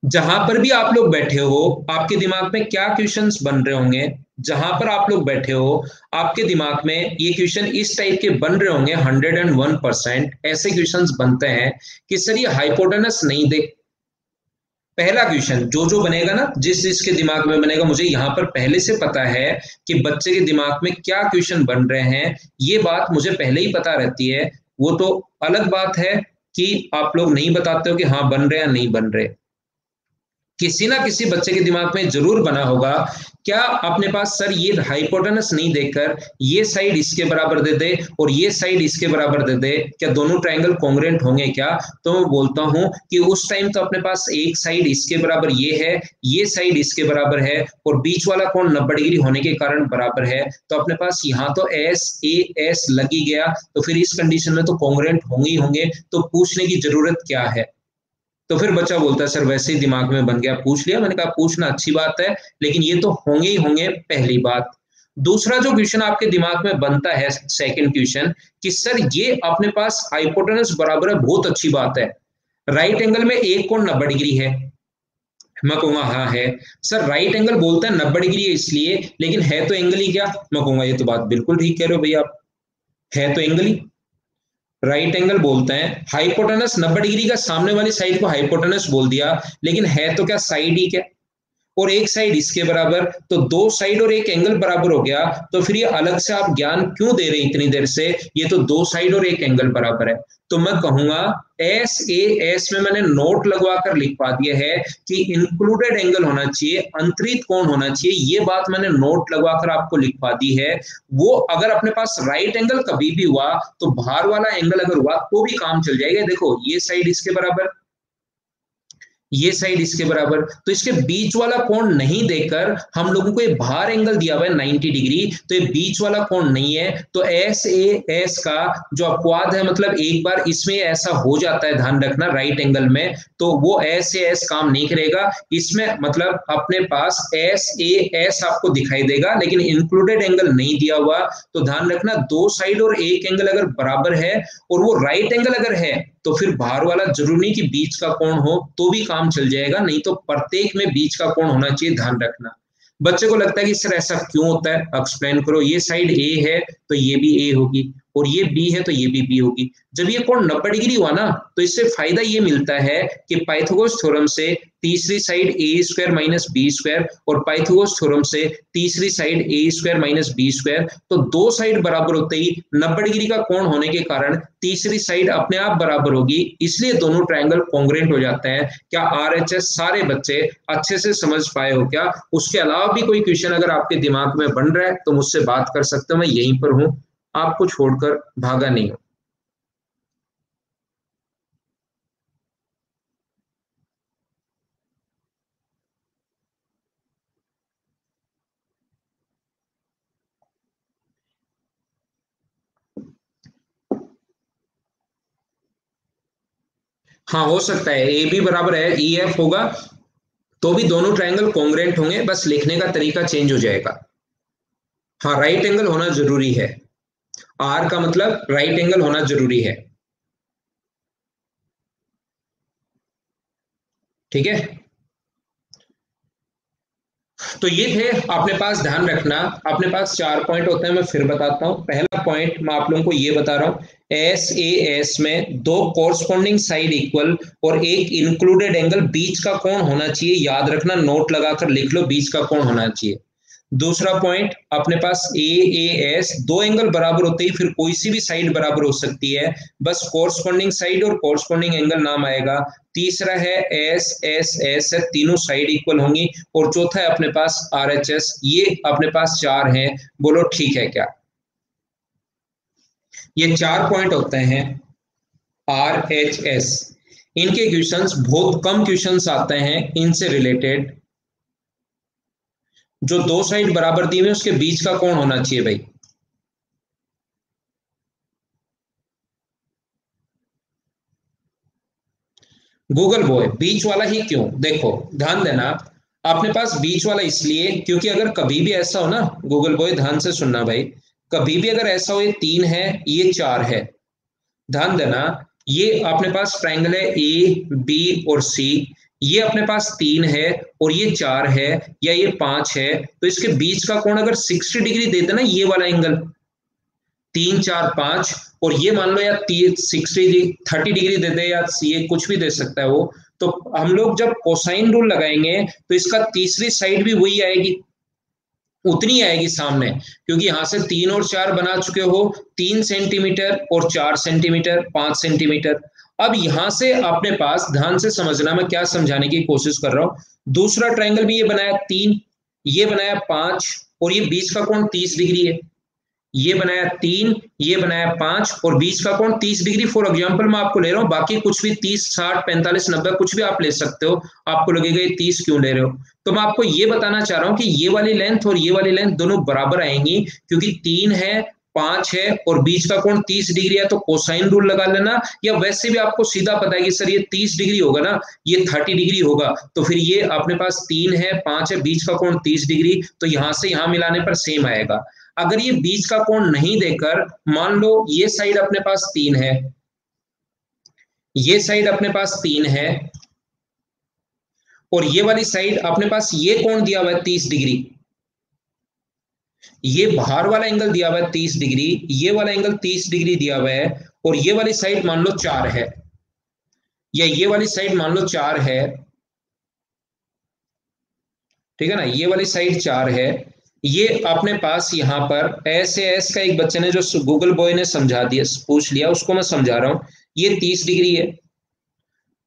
जहां पर भी आप लोग बैठे हो, आपके दिमाग में क्या क्वेश्चंस बन रहे होंगे, जहां पर आप लोग बैठे हो आपके दिमाग में ये क्वेश्चन इस टाइप के बन रहे होंगे, 101% ऐसे क्वेश्चंस बनते हैं कि सर ये हाइपोटेनस नहीं देख। पहला क्वेश्चन जो बनेगा ना, जिस जिसके दिमाग में बनेगा, मुझे यहां पर पहले से पता है कि बच्चे के दिमाग में क्या क्वेश्चन बन रहे हैं, ये बात मुझे पहले ही पता रहती है। वो तो अलग बात है कि आप लोग नहीं बताते हो कि हाँ बन रहे या नहीं बन रहे। किसी ना किसी बच्चे के दिमाग में जरूर बना होगा, क्या अपने पास सर ये हाइपोटेनस नहीं देखकर ये साइड इसके बराबर दे दे और ये साइड इसके बराबर दे दे, क्या दोनों ट्रायंगल कॉन्ग्रुएंट होंगे क्या? तो मैं बोलता हूं कि उस टाइम तो अपने पास एक साइड इसके बराबर ये है, ये साइड इसके बराबर है और बीच वाला कोण 90 डिग्री होने के कारण बराबर है, तो अपने पास यहाँ तो SAS लग ही गया, तो फिर इस कंडीशन में तो कॉन्ग्रुएंट होंगे ही होंगे, तो पूछने की जरूरत क्या है? तो फिर बच्चा बोलता है सर वैसे ही दिमाग में बन गया, पूछ लिया। मैंने कहा पूछना अच्छी बात है, लेकिन ये तो होंगे ही होंगे, पहली बात। दूसरा जो क्वेश्चन आपके दिमाग में बनता है, सेकंड क्वेश्चन, कि सर ये अपने पास हाइपोटेनस बराबर है, बहुत अच्छी बात है, राइट एंगल में एक कोण 90 डिग्री है। मैं कहूंगा हाँ है। सर राइट एंगल बोलता है 90 डिग्री है इसलिए, लेकिन है तो एंगल ही क्या? मैं कहूंगा ये तो बात बिल्कुल ठीक कह रहे हो भैया आप, है तो एंगल ही। राइट एंगल बोलते हैं, हाइपोटेनस 90 डिग्री का सामने वाली साइड को हाइपोटेनस बोल दिया, लेकिन है तो क्या साइड ही क्या, और एक साइड इसके बराबर, तो दो साइड और एक एंगल बराबर हो गया, तो फिर ये अलग से आप ज्ञान क्यों दे रहे हैं इतनी देर से, ये तो दो साइड और एक एंगल बराबर है। तो मैं कहूंगा SAS में मैंने नोट लगवा कर लिखवा दिया है कि इंक्लूडेड एंगल होना चाहिए, अंतरित कोण होना चाहिए, ये बात मैंने नोट लगवा कर आपको लिखवा दी है। वो अगर अपने पास राइट एंगल कभी भी हुआ तो बाहर वाला एंगल अगर हुआ तो भी काम चल जाएगा। देखो ये साइड इसके बराबर, ये साइड इसके बराबर, तो इसके बीच वाला कोण नहीं देकर हम लोगों को ये बाहर एंगल दिया हुआ है 90 डिग्री, तो ये बीच वाला कोण नहीं है, तो SAS का जो अपवाद है, मतलब एक बार इसमें ऐसा हो जाता है, ध्यान रखना राइट एंगल में, तो वो SAS काम नहीं करेगा इसमें, मतलब अपने पास SAS आपको दिखाई देगा लेकिन इंक्लूडेड एंगल नहीं दिया हुआ। तो ध्यान रखना दो साइड और एक एंगल अगर बराबर है और वो राइट एंगल अगर है, तो फिर बाहर वाला जरूरी नहीं कि बीच का कोण हो तो भी काम चल जाएगा, नहीं तो प्रत्येक में बीच का कोण होना चाहिए, ध्यान रखना। बच्चे को लगता है कि सर ऐसा क्यों होता है, एक्सप्लेन करो। ये साइड A है तो ये भी A होगी, और ये B है तो ये भी B होगी। जब ये कोण 90 डिग्री हुआ ना, तो इससे फायदा ये मिलता है कि पाइथागोरस थ्योरम से तीसरी साइड A² माइनस B² और पाइथागोरस थ्योरम से तीसरी साइड A² माइनस B², तो दो साइड बराबर होते ही 90 डिग्री का कोण होने के कारण तीसरी साइड अपने आप बराबर होगी, इसलिए दोनों ट्रायंगल कॉन्ग्रुएंट हो जाते हैं। क्या RHS सारे बच्चे अच्छे से समझ पाए हो क्या? उसके अलावा भी कोई क्वेश्चन अगर आपके दिमाग में बन रहा है तो मुझसे बात कर सकते हो, मैं यहीं पर हूं, आपको छोड़कर भागा नहीं हूं। हाँ हो सकता है AB बराबर है EF होगा, तो भी दोनों ट्रायंगल कॉन्ग्रुएंट होंगे, बस लिखने का तरीका चेंज हो जाएगा। हाँ राइट एंगल होना जरूरी है, R का मतलब राइट एंगल होना जरूरी है, ठीक है। तो ये थे अपने पास, ध्यान रखना अपने पास 4 पॉइंट होते हैं, मैं फिर बताता हूं। पहला पॉइंट मैं आप लोगों को ये बता रहा हूं, SAS में दो कोरस्पॉन्डिंग साइड इक्वल और एक इंक्लूडेड एंगल, बीच का कोण होना चाहिए, याद रखना, नोट लगाकर लिख लो, बीच का कोण होना चाहिए। दूसरा पॉइंट अपने पास AAS, दो एंगल बराबर होते ही फिर कोई सी भी साइड बराबर हो सकती है, बस कोरस्पॉन्डिंग साइड और कोरस्पॉन्डिंग एंगल नाम आएगा। तीसरा है SSS है, तीनों साइड इक्वल होंगी। और चौथा है अपने पास RHS, ये अपने पास चार हैं। बोलो ठीक है क्या? ये चार पॉइंट होते हैं RHS। इनके क्वेश्चंस बहुत कम क्वेश्चंस आते हैं इनसे रिलेटेड। जो दो साइड बराबर दी हुई उसके बीच का कोण होना चाहिए भाई। गूगल बॉय बीच वाला ही क्यों? देखो ध्यान देना, अपने पास बीच वाला इसलिए क्योंकि अगर कभी भी ऐसा हो ना, गूगल बॉय ध्यान से सुनना भाई, कभी भी अगर ऐसा हो ये तीन है ये चार है, ध्यान देना, ये अपने पास ट्रायंगल है A B और C, ये अपने पास तीन है और ये चार है या ये पांच है, तो इसके बीच का कोण अगर 60 डिग्री दे देना, ये वाला एंगल 3 4 5, और ये मान लो या 30 डिग्री दे दे या ये कुछ भी दे सकता है वो, तो हम लोग जब कोसाइन रूल लगाएंगे तो इसका तीसरी साइड भी वही आएगी, उतनी आएगी सामने, क्योंकि यहां से 3 और 4 बना चुके हो, 3 सेंटीमीटर और 4 सेंटीमीटर, 5 सेंटीमीटर। अब यहां से अपने पास ध्यान से समझना, मैं क्या समझाने की कोशिश कर रहा हूं। दूसरा ट्रायंगल भी ये बनाया 3, ये बनाया 5, और ये बीच का कोण 30 डिग्री है। ये बनाया 3, ये बनाया 5, और बीच का कोण 30 डिग्री। फॉर एग्जाम्पल मैं आपको ले रहा हूं, बाकी कुछ भी 30 60 45 90 कुछ भी आप ले सकते हो। आपको लगेगा ये 30 क्यों ले रहे हो, तो मैं आपको ये बताना चाह रहा हूं कि ये वाली लेंथ और ये वाली लेंथ दोनों बराबर आएंगी, क्योंकि 3 है 5 है और बीच का कोण 30 डिग्री है, तो कोसाइन रूल लगा लेना। या वैसे भी आपको सीधा पता है कि सर ये 30 डिग्री होगा ना, ये 30 डिग्री होगा, तो फिर ये अपने पास 3 है 5 है, बीच का कोण 30 डिग्री, तो यहां से यहां मिलाने पर सेम आएगा। अगर ये बीच का कोण नहीं देकर, मान लो ये साइड अपने पास 3 है, ये साइड अपने पास 3 है, और ये वाली साइड अपने पास ये कोण दिया हुआ है 30 डिग्री, ये बाहर वाला एंगल दिया हुआ है 30 डिग्री, ये वाला एंगल 30 डिग्री दिया हुआ है, और ये वाली साइड मान लो 4 है, या ये वाली साइड मान लो 4 है, ठीक है ना, ये वाली साइड 4 है। ये अपने पास यहां पर ऐसे एस का एक बच्चे ने जो गूगल बॉय ने समझा दिया, पूछ लिया, उसको मैं समझा रहा हूं। ये 30 डिग्री है,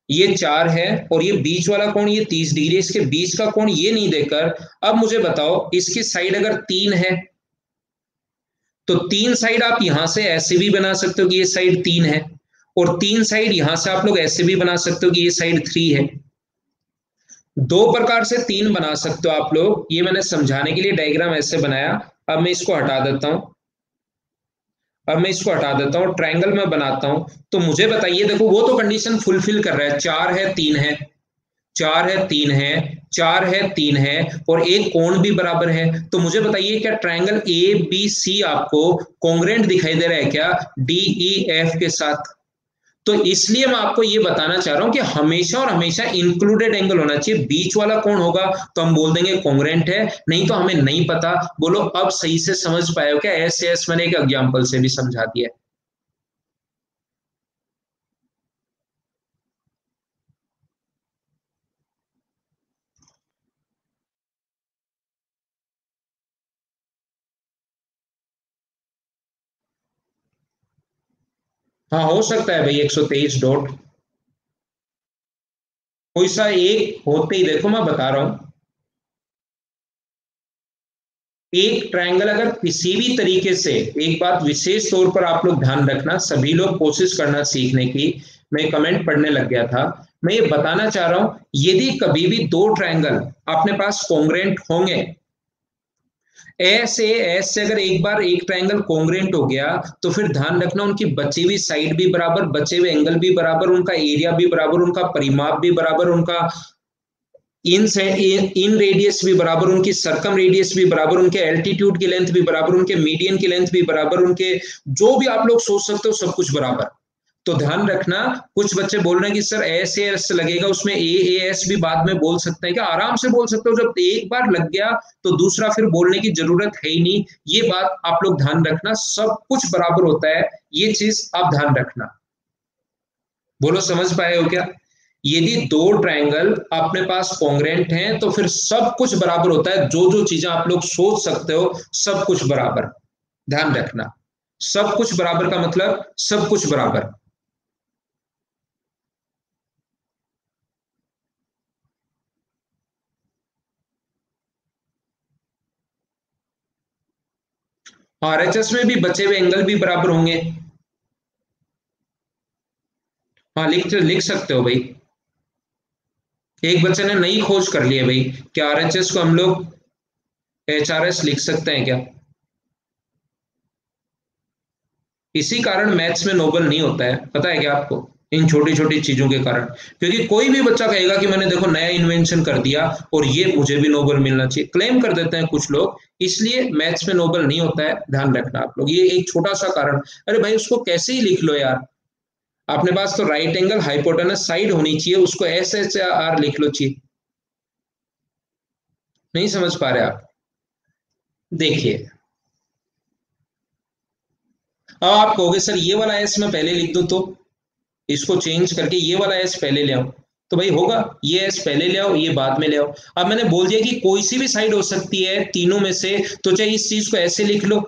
ये 4 है, और ये बीच वाला कोण ये 30 डिग्री है, इसके बीच का कोण ये नहीं देकर, अब मुझे बताओ इसकी साइड अगर 3 है, तो 3 साइड आप यहां से ऐसे भी बना सकते हो कि ये साइड 3 है, और 3 साइड यहां से आप लोग ऐसे भी बना सकते हो कि ये साइड 3 है। दो प्रकार से 3 बना सकते हो आप लोग, ये मैंने समझाने के लिए डायग्राम ऐसे बनाया। अब मैं इसको हटा देता हूं, अब मैं इसको हटा देता हूं, ट्रायंगल में बनाता हूं। तो मुझे बताइए, देखो वो तो कंडीशन फुलफिल कर रहा है, 4 है 3 है, 4 है 3 है, 4 है 3 है, और एक कोण भी बराबर है। तो मुझे बताइए क्या ट्रायंगल ABC आपको कॉन्ग्रेंट दिखाई दे रहा है क्या DEF के साथ? तो इसलिए मैं आपको ये बताना चाह रहा हूं कि हमेशा और हमेशा इंक्लूडेड एंगल होना चाहिए। बीच वाला कौन होगा तो हम बोल देंगे कॉन्ग्रेंट है, नहीं तो हमें नहीं पता। बोलो अब सही से समझ पाए हो क्या? ऐसे मैंने एक एग्जांपल से भी समझा दिया। हाँ हो सकता है भाई 123 डॉट, कोई सा एक होते ही, देखो मैं बता रहा हूं, एक ट्रायंगल अगर किसी भी तरीके से, एक बात विशेष तौर पर आप लोग ध्यान रखना, सभी लोग कोशिश करना सीखने की। मैं कमेंट पढ़ने लग गया था, मैं ये बताना चाह रहा हूं, यदि कभी भी दो ट्रायंगल अपने पास कॉन्ग्रेंट होंगे, ऐसे अगर एक बार एक ट्रायंगल कॉन्ग्रेंट हो गया, तो फिर ध्यान रखना उनकी बची हुई साइड भी बराबर, बचे हुए एंगल भी बराबर, उनका एरिया भी बराबर, उनका परिमाप भी बराबर, उनका इन इन रेडियस भी बराबर, उनकी सरकम रेडियस भी बराबर, उनके एल्टीट्यूड की लेंथ भी बराबर, उनके मीडियन की लेंथ भी बराबर, उनके जो भी आप लोग सोच सकते हो सब कुछ बराबर। तो ध्यान रखना, कुछ बच्चे बोल रहे हैं कि सर ऐसे ऐसे लगेगा, उसमें एस भी बाद में बोल सकते हैं क्या? आराम से बोल सकते हो, जब एक बार लग गया तो दूसरा फिर बोलने की जरूरत है ही नहीं। ये बात आप लोग ध्यान रखना, सब कुछ बराबर होता है, ये चीज आप ध्यान रखना। बोलो समझ पाए हो क्या? यदि दो ट्रायंगल अपने पास कॉन्ग्रेंट हैं तो फिर सब कुछ बराबर होता है, जो जो चीजें आप लोग सोच सकते हो सब कुछ बराबर। ध्यान रखना, सब कुछ बराबर का मतलब सब कुछ बराबर। आरएचएस में भी बचे हुए एंगल भी बराबर होंगे। हाँ, लिख सकते हो भाई। एक बच्चे ने नई खोज कर ली है भाई, क्या आरएचएस को हम लोग एचआरएस लिख सकते हैं क्या? इसी कारण मैथ्स में नोबल नहीं होता है, पता है क्या आपको? इन छोटी छोटी चीजों के कारण। क्योंकि कोई भी बच्चा कहेगा कि मैंने देखो नया इन्वेंशन कर दिया और ये मुझे भी नोबल मिलना चाहिए, क्लेम कर देते हैं कुछ लोग, इसलिए मैथ्स में नोबल नहीं होता है। ध्यान रखना आप लोग, ये एक छोटा सा कारण। अरे भाई उसको कैसे ही लिख लो यार, अपने पास तो राइट एंगल हाइपोटेनस साइड होनी चाहिए, उसको एस एच आर लिख लो चाहिए। नहीं समझ पा रहे आप? देखिए, अब आप कहोगे सर ये वाला एस मैं पहले लिख दूं तो, इसको चेंज करके ये वाला एस पहले ले आओ, तो भाई होगा ये एस पहले ले आओ, ये बाद में ले आओ। अब मैंने बोल दिया कि कोई सी भी साइड हो सकती है तीनों में से, तो चाहे इस चीज को ऐसे लिख लो,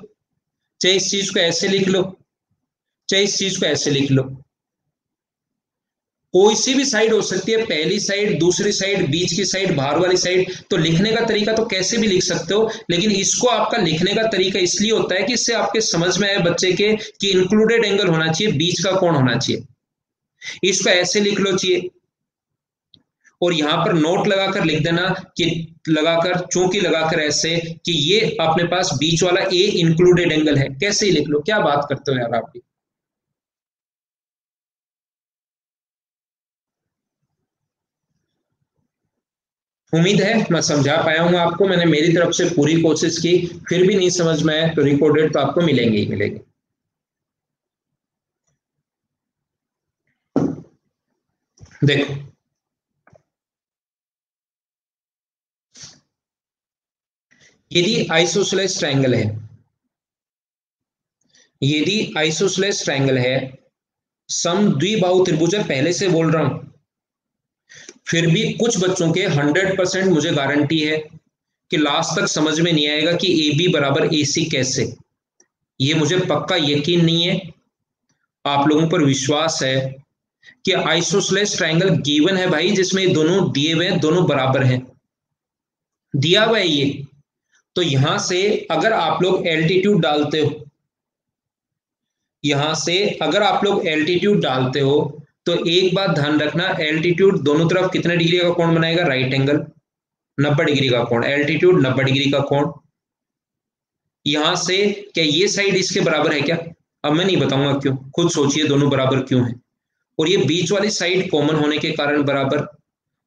चाहे इस चीज को ऐसे लिख लो, चाहे इस चीज को ऐसे लिख लो। कोई सी भी साइड हो सकती है, पहली साइड, दूसरी साइड, बीच की साइड, बाहर वाली साइड। तो लिखने का तरीका तो कैसे भी लिख सकते हो, लेकिन इसको आपका लिखने का तरीका इसलिए होता है कि इससे आपके समझ में आए बच्चे के कि इंक्लूडेड एंगल होना चाहिए, बीच का कोण होना चाहिए। इसको ऐसे लिख लो चाहिए, और यहां पर नोट लगाकर लिख देना कि लगाकर चौकी लगाकर ऐसे कि ये अपने पास बीच वाला ए इंक्लूडेड एंगल है। कैसे ही लिख लो, क्या बात करते हो यार आप भी। उम्मीद है मैं समझा पाया हूं आपको, मैंने मेरी तरफ से पूरी कोशिश की। फिर भी नहीं समझ में आए तो रिकॉर्डेड तो आपको मिलेंगे ही मिलेंगे। देखो, यदि आइसोसेलेस ट्रायंगल है, यदि आइसोसेलेस ट्रायंगल है, सम द्विबाहु त्रिभुज है, पहले से बोल रहा हूं, फिर भी कुछ बच्चों के 100% मुझे गारंटी है कि लास्ट तक समझ में नहीं आएगा कि ए बी बराबर ए सी कैसे। ये मुझे पक्का यकीन नहीं है, आप लोगों पर विश्वास है कि आइसोसेलेस ट्रायंगल गिवन है भाई, जिसमें ये दोनों दिए हुए हैं, दोनों बराबर हैं, दिया हुआ है ये। तो यहां से अगर आप लोग एल्टीट्यूड डालते हो, यहां से अगर आप लोग एल्टीट्यूड डालते हो, तो एक बात ध्यान रखना, एल्टीट्यूड दोनों तरफ कितने डिग्री का कोण बनाएगा? राइट एंगल 90 डिग्री का कोण, एल्टीट्यूड 90 डिग्री का कोण। यहां से क्या ये साइड इसके बराबर है क्या? अब मैं नहीं बताऊंगा क्यों, खुद सोचिए दोनों बराबर क्यों है। और ये बीच वाली साइड कॉमन होने के कारण बराबर।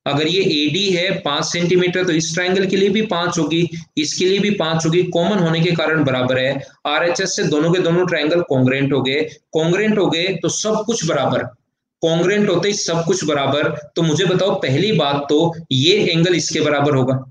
अगर ये AD है 5 सेंटीमीटर, तो इस ट्रायंगल के लिए भी 5 होगी, इसके लिए भी 5 होगी, कॉमन होने के कारण बराबर है। RHS से दोनों के दोनों ट्रायंगल कॉन्ग्रेंट हो गए, कॉन्ग्रेंट हो गए तो सब कुछ बराबर, कॉन्ग्रेंट होते ही सब कुछ बराबर। तो मुझे बताओ, पहली बात तो ये एंगल इसके बराबर होगा।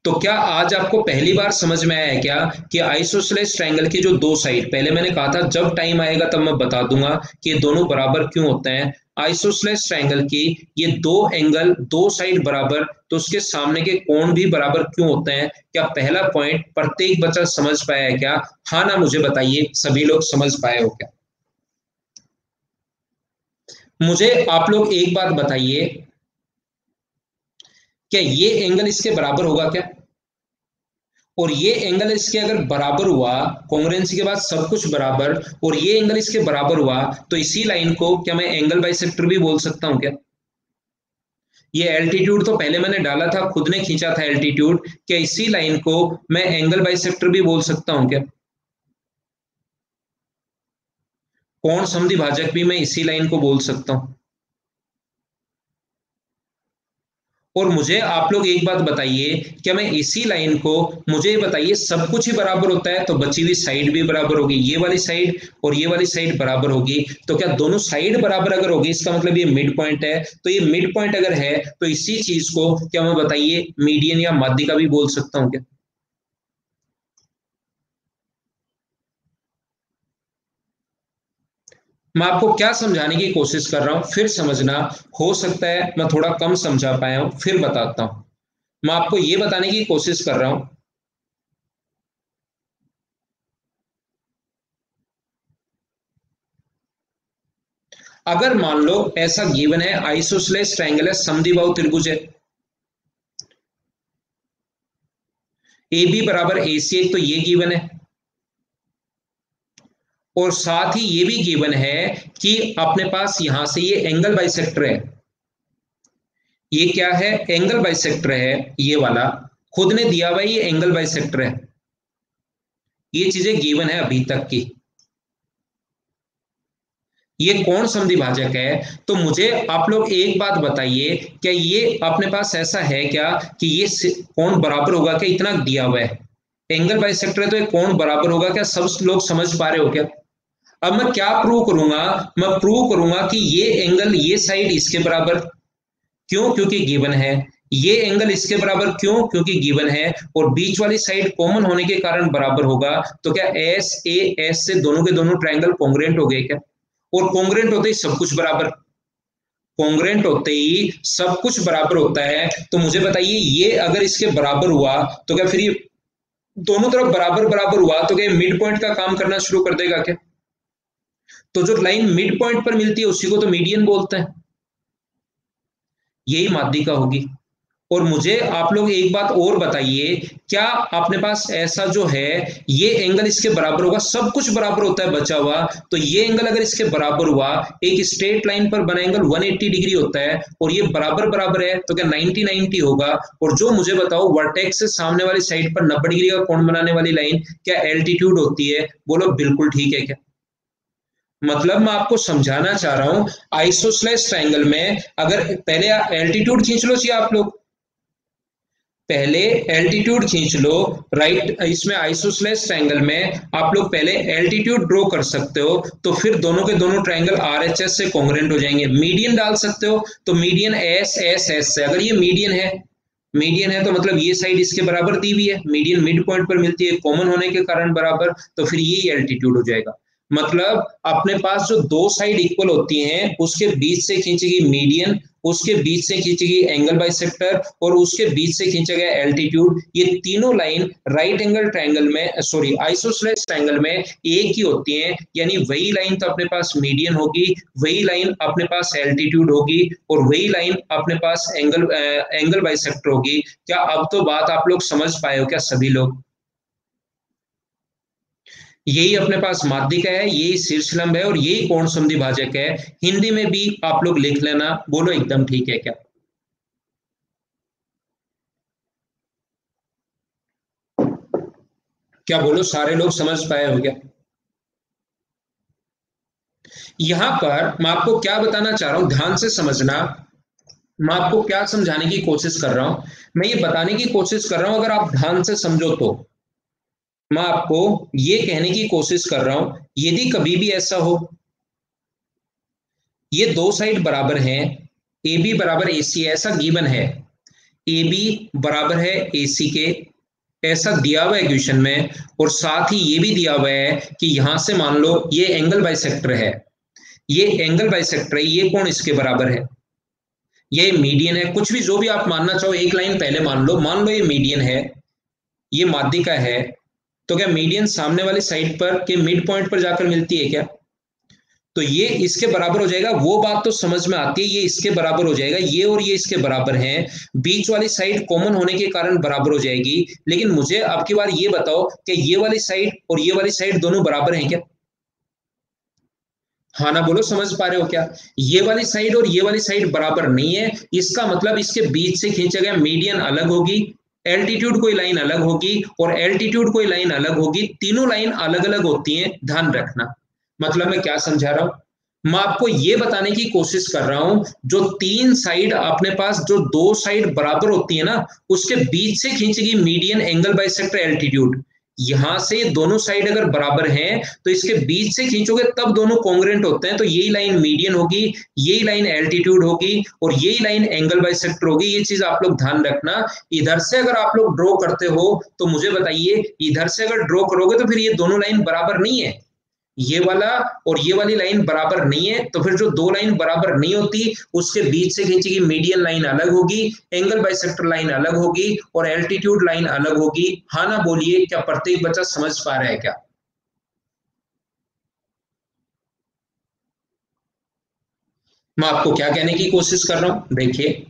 तो क्या आज आपको पहली बार समझ में आया है क्या कि आइसोसेलेस ट्रायंगल की जो दो साइड, पहले मैंने कहा था जब टाइम आएगा तब मैं बता दूंगा कि ये दोनों बराबर क्यों होते हैं। आइसोसेलेस ट्रायंगल की ये दो एंगल, दो साइड बराबर, तो उसके सामने के कोण भी बराबर क्यों होते हैं? क्या पहला पॉइंट प्रत्येक बच्चा समझ पाया है क्या? हाँ ना मुझे बताइए, सभी लोग समझ पाए हो क्या? मुझे आप लोग एक बात बताइए, क्या ये एंगल इसके बराबर होगा क्या? और ये एंगल इसके अगर बराबर हुआ, कॉन्ग्रुएंसी के बाद सब कुछ बराबर, और ये एंगल इसके बराबर हुआ, तो इसी लाइन को क्या मैं एंगल बाइसेक्टर भी बोल सकता हूं क्या? ये एल्टीट्यूड तो पहले मैंने डाला था, खुद ने खींचा था एल्टीट्यूड, क्या इसी लाइन को मैं एंगल बाइसेक्टर भी बोल सकता हूं क्या? कोण समद्विभाजक भी मैं इसी लाइन को बोल सकता हूं। और मुझे आप लोग एक बात बताइए, क्या मैं इसी लाइन को, मुझे बताइए सब कुछ ही बराबर होता है तो बची हुई साइड भी बराबर होगी, ये वाली साइड और ये वाली साइड बराबर होगी, तो क्या दोनों साइड बराबर अगर होगी, इसका मतलब ये मिड पॉइंट है, तो ये मिड पॉइंट अगर है तो इसी चीज को क्या मैं बताइए मीडियन या माध्यिका भी बोल सकता हूँ क्या? मैं आपको क्या समझाने की कोशिश कर रहा हूं, फिर समझना। हो सकता है मैं थोड़ा कम समझा पाया हूं, फिर बताता हूं। मैं आपको यह बताने की कोशिश कर रहा हूं, अगर मान लो ऐसा गिवन है, आइसोसेलेस ट्रायंगल है, समद्विबाहु त्रिभुज है, ए बी बराबर ए सी, एक तो ये गिवन है, और साथ ही ये भी गिवन है कि अपने पास यहां से ये एंगल बाइसेक्टर है। ये क्या है? एंगल बाइसेक्टर है, ये वाला खुद ने दिया हुआ ये एंगल बाइसेक्टर है। ये चीजें गिवन है अभी तक की। ये कौन समद्विभाजक है? तो मुझे आप लोग एक बात बताइए, क्या ये अपने पास ऐसा है क्या कि ये कोण बराबर होगा क्या? इतना दिया हुआ है, एंगल बाइसेक्टर है तो ये कोण बराबर होगा क्या? सब लोग समझ पा रहे हो क्या? अब मैं क्या प्रूव करूंगा? मैं प्रूव करूंगा कि ये एंगल, ये साइड इसके बराबर। क्यों? क्योंकि गिवन है। ये एंगल इसके बराबर, क्यों? क्योंकि गिवन है। और बीच वाली साइड कॉमन होने के कारण बराबर होगा। तो क्या एस ए एस से दोनों के दोनों ट्रायंगल कॉन्ग्रुएंट हो गए क्या? और कॉन्ग्रुएंट होते ही सब कुछ बराबर, कॉन्ग्रुएंट होते ही सब कुछ बराबर होता है। तो मुझे बताइए, ये अगर इसके बराबर हुआ तो क्या फिर ये दोनों तरफ बराबर बराबर हुआ तो क्या मिड पॉइंट का काम करना शुरू कर देगा क्या? तो जो लाइन मिड पॉइंट पर मिलती है उसी को तो मीडियन बोलते हैं। यही माध्यिका होगी। और मुझे आप लोग एक बात और बताइए, क्या अपने पास ऐसा जो है ये एंगल इसके बराबर होगा? सब कुछ बराबर होता है बचा हुआ। तो ये एंगल अगर इसके बराबर हुआ, एक स्ट्रेट लाइन पर बना एंगल 180 डिग्री होता है, और ये बराबर बराबर है, तो क्या 90 90 होगा? और जो मुझे बताओ, वर्टेक्स से सामने वाली साइड पर 90 डिग्री का कोण बनाने वाली लाइन क्या एल्टीट्यूड होती है? बोलो बिल्कुल ठीक है क्या? मतलब मैं आपको समझाना चाह रहा हूं, आइसोसेलेस ट्रायंगल में अगर पहले एल्टीट्यूड खींच लो, चाहिए आप लोग पहले एल्टीट्यूड खींच लो। राइट, इसमें आइसोसेलेस ट्रायंगल में आप लोग पहले एल्टीट्यूड ड्रॉ कर सकते हो, तो फिर दोनों के दोनों ट्रायंगल आरएचएस से कॉन्ग्रुएंट हो जाएंगे। मीडियन डाल सकते हो, तो मीडियन एस एस एस से, अगर ये मीडियन है, मीडियन है तो मतलब ये साइड इसके बराबर दी हुई है, मीडियन मिड पॉइंट पर मिलती है, कॉमन होने के कारण बराबर, तो फिर ये एल्टीट्यूड हो जाएगा। मतलब अपने पास जो दो साइड इक्वल होती हैं उसके बीच से खींचेगी मीडियन, उसके बीच से खींचेगी एंगल बाइसेक्टर, और उसके बीच से खींचा गया एल्टीट्यूड। ये तीनों लाइन राइट एंगल ट्रायंगल में, सॉरी आइसोसेलेस ट्रायंगल में एक ही होती हैं। यानी वही लाइन तो अपने पास मीडियन होगी, वही लाइन अपने पास एल्टीट्यूड होगी, और वही लाइन अपने पास एंगल बाइसेक्टर होगी। क्या अब तो बात आप लोग समझ पाए हो क्या सभी लोग? यही अपने पास माध्यिका है, यही शीर्षलंब है, और यही कोण समद्विभाजक है। हिंदी में भी आप लोग लिख लेना, बोलो एकदम ठीक है क्या? क्या बोलो, सारे लोग समझ पाए हो क्या? यहां पर मैं आपको क्या बताना चाह रहा हूं, ध्यान से समझना। मैं आपको क्या समझाने की कोशिश कर रहा हूं, मैं ये बताने की कोशिश कर रहा हूं, अगर आप ध्यान से समझो तो। मैं आपको ये कहने की कोशिश कर रहा हूं, यदि कभी भी ऐसा हो, ये दो साइड बराबर हैं, ए बी बराबर ए सी, ऐसा गिवन है, ए बी बराबर है ए सी के, ऐसा दिया हुआ है इक्वेशन में, और साथ ही ये भी दिया हुआ है कि यहां से मान लो ये एंगल बाइसेक्टर है, ये एंगल बाइसेक्टर है, ये कोण इसके बराबर है, ये मीडियन है, कुछ भी जो भी आप मानना चाहो, एक लाइन पहले मान लो ये मीडियन है, ये माध्यिका है। तो क्या मीडियन सामने वाली साइड पर के मिड पॉइंट पर जाकर मिलती है क्या? तो ये इसके बराबर हो जाएगा, वो बात तो समझ में आती है, ये इसके बराबर हो जाएगा, ये और ये इसके बराबर हैं, बीच वाली साइड कॉमन होने के कारण बराबर हो जाएगी। लेकिन मुझे अब की बार ये बताओ कि ये वाली साइड और ये वाली साइड दोनों बराबर हैं क्या? हाँ ना बोलो, समझ पा रहे हो क्या? ये वाली साइड और ये वाली साइड बराबर नहीं है, इसका मतलब इसके बीच से खींचा गया मीडियन अलग होगी, एल्टीट्यूड कोई लाइन अलग होगी, और एल्टीट्यूड कोई लाइन अलग होगी, तीनों लाइन अलग अलग होती हैं, ध्यान रखना। मतलब मैं क्या समझा रहा हूं, मैं आपको यह बताने की कोशिश कर रहा हूं, जो तीन साइड अपने पास, जो दो साइड बराबर होती है ना, उसके बीच से खींचेगी मीडियन, एंगल बाइसेक्टर, एल्टीट्यूड। यहां से दोनों साइड अगर बराबर हैं तो इसके बीच से खींचोगे तब दोनों कॉन्ग्रुएंट होते हैं, तो यही लाइन मीडियन होगी, यही लाइन एल्टीट्यूड होगी, और यही लाइन एंगल बाइसेक्टर होगी। ये चीज आप लोग ध्यान रखना। इधर से अगर आप लोग ड्रॉ करते हो तो मुझे बताइए, इधर से अगर ड्रॉ करोगे तो फिर ये दोनों लाइन बराबर नहीं है, ये वाला और ये वाली लाइन बराबर नहीं है, तो फिर जो दो लाइन बराबर नहीं होती उसके बीच से खींची गई मीडियन लाइन अलग होगी, एंगल बाइसेक्टर लाइन अलग होगी और एल्टीट्यूड लाइन अलग होगी। हाँ ना बोलिए, क्या प्रत्येक बच्चा समझ पा रहा है क्या? मैं आपको क्या कहने की कोशिश कर रहा हूं, देखिए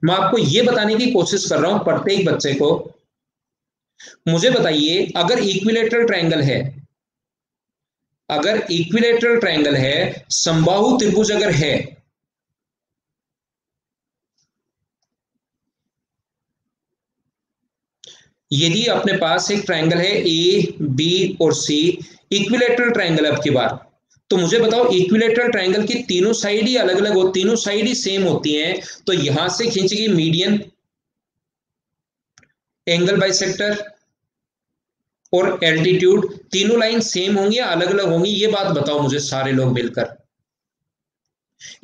मैं आपको ये बताने की कोशिश कर रहा हूं प्रत्येक बच्चे को। मुझे बताइए, अगर इक्विलेटरल ट्रायंगल है, अगर इक्विलेटरल ट्रायंगल है, समबाहु त्रिभुज अगर है, यदि अपने पास एक ट्रायंगल है ए बी और सी, इक्विलेटरल ट्रायंगल अब की बार, तो मुझे बताओ इक्विलेटरल ट्रायंगल की तीनों साइड ही अलग अलग हो, तीनों साइड ही सेम होती हैं, तो यहां से खींची गई मीडियन, एंगल बाइसेक्टर और एल्टीट्यूड, तीनों लाइन सेम होंगी या अलग अलग होंगी, ये बात बताओ मुझे सारे लोग मिलकर।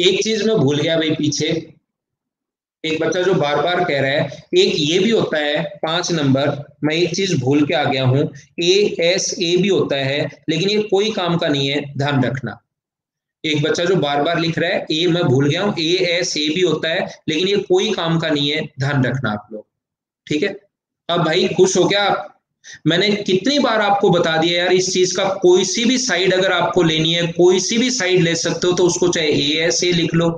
एक चीज मैं भूल गया भाई पीछे, एक बच्चा जो बार बार कह रहा है, एक ये भी होता है 5 नंबर, मैं एक चीज भूल के आ गया हूं, ए एस ए भी होता है, लेकिन ये कोई काम का नहीं है, ध्यान रखना। एक बच्चा जो बार बार लिख रहा है ए, मैं भूल गया हूं, ए एस ए भी होता है, लेकिन ये कोई काम का नहीं है, ध्यान रखना आप लोग। ठीक है, अब भाई खुश हो क्या आप? मैंने कितनी बार आपको बता दिया यार, इस चीज का कोई सी भी साइड अगर आपको लेनी है, कोई सी भी साइड ले सकते हो, तो उसको चाहे ए एस ए लिख लो,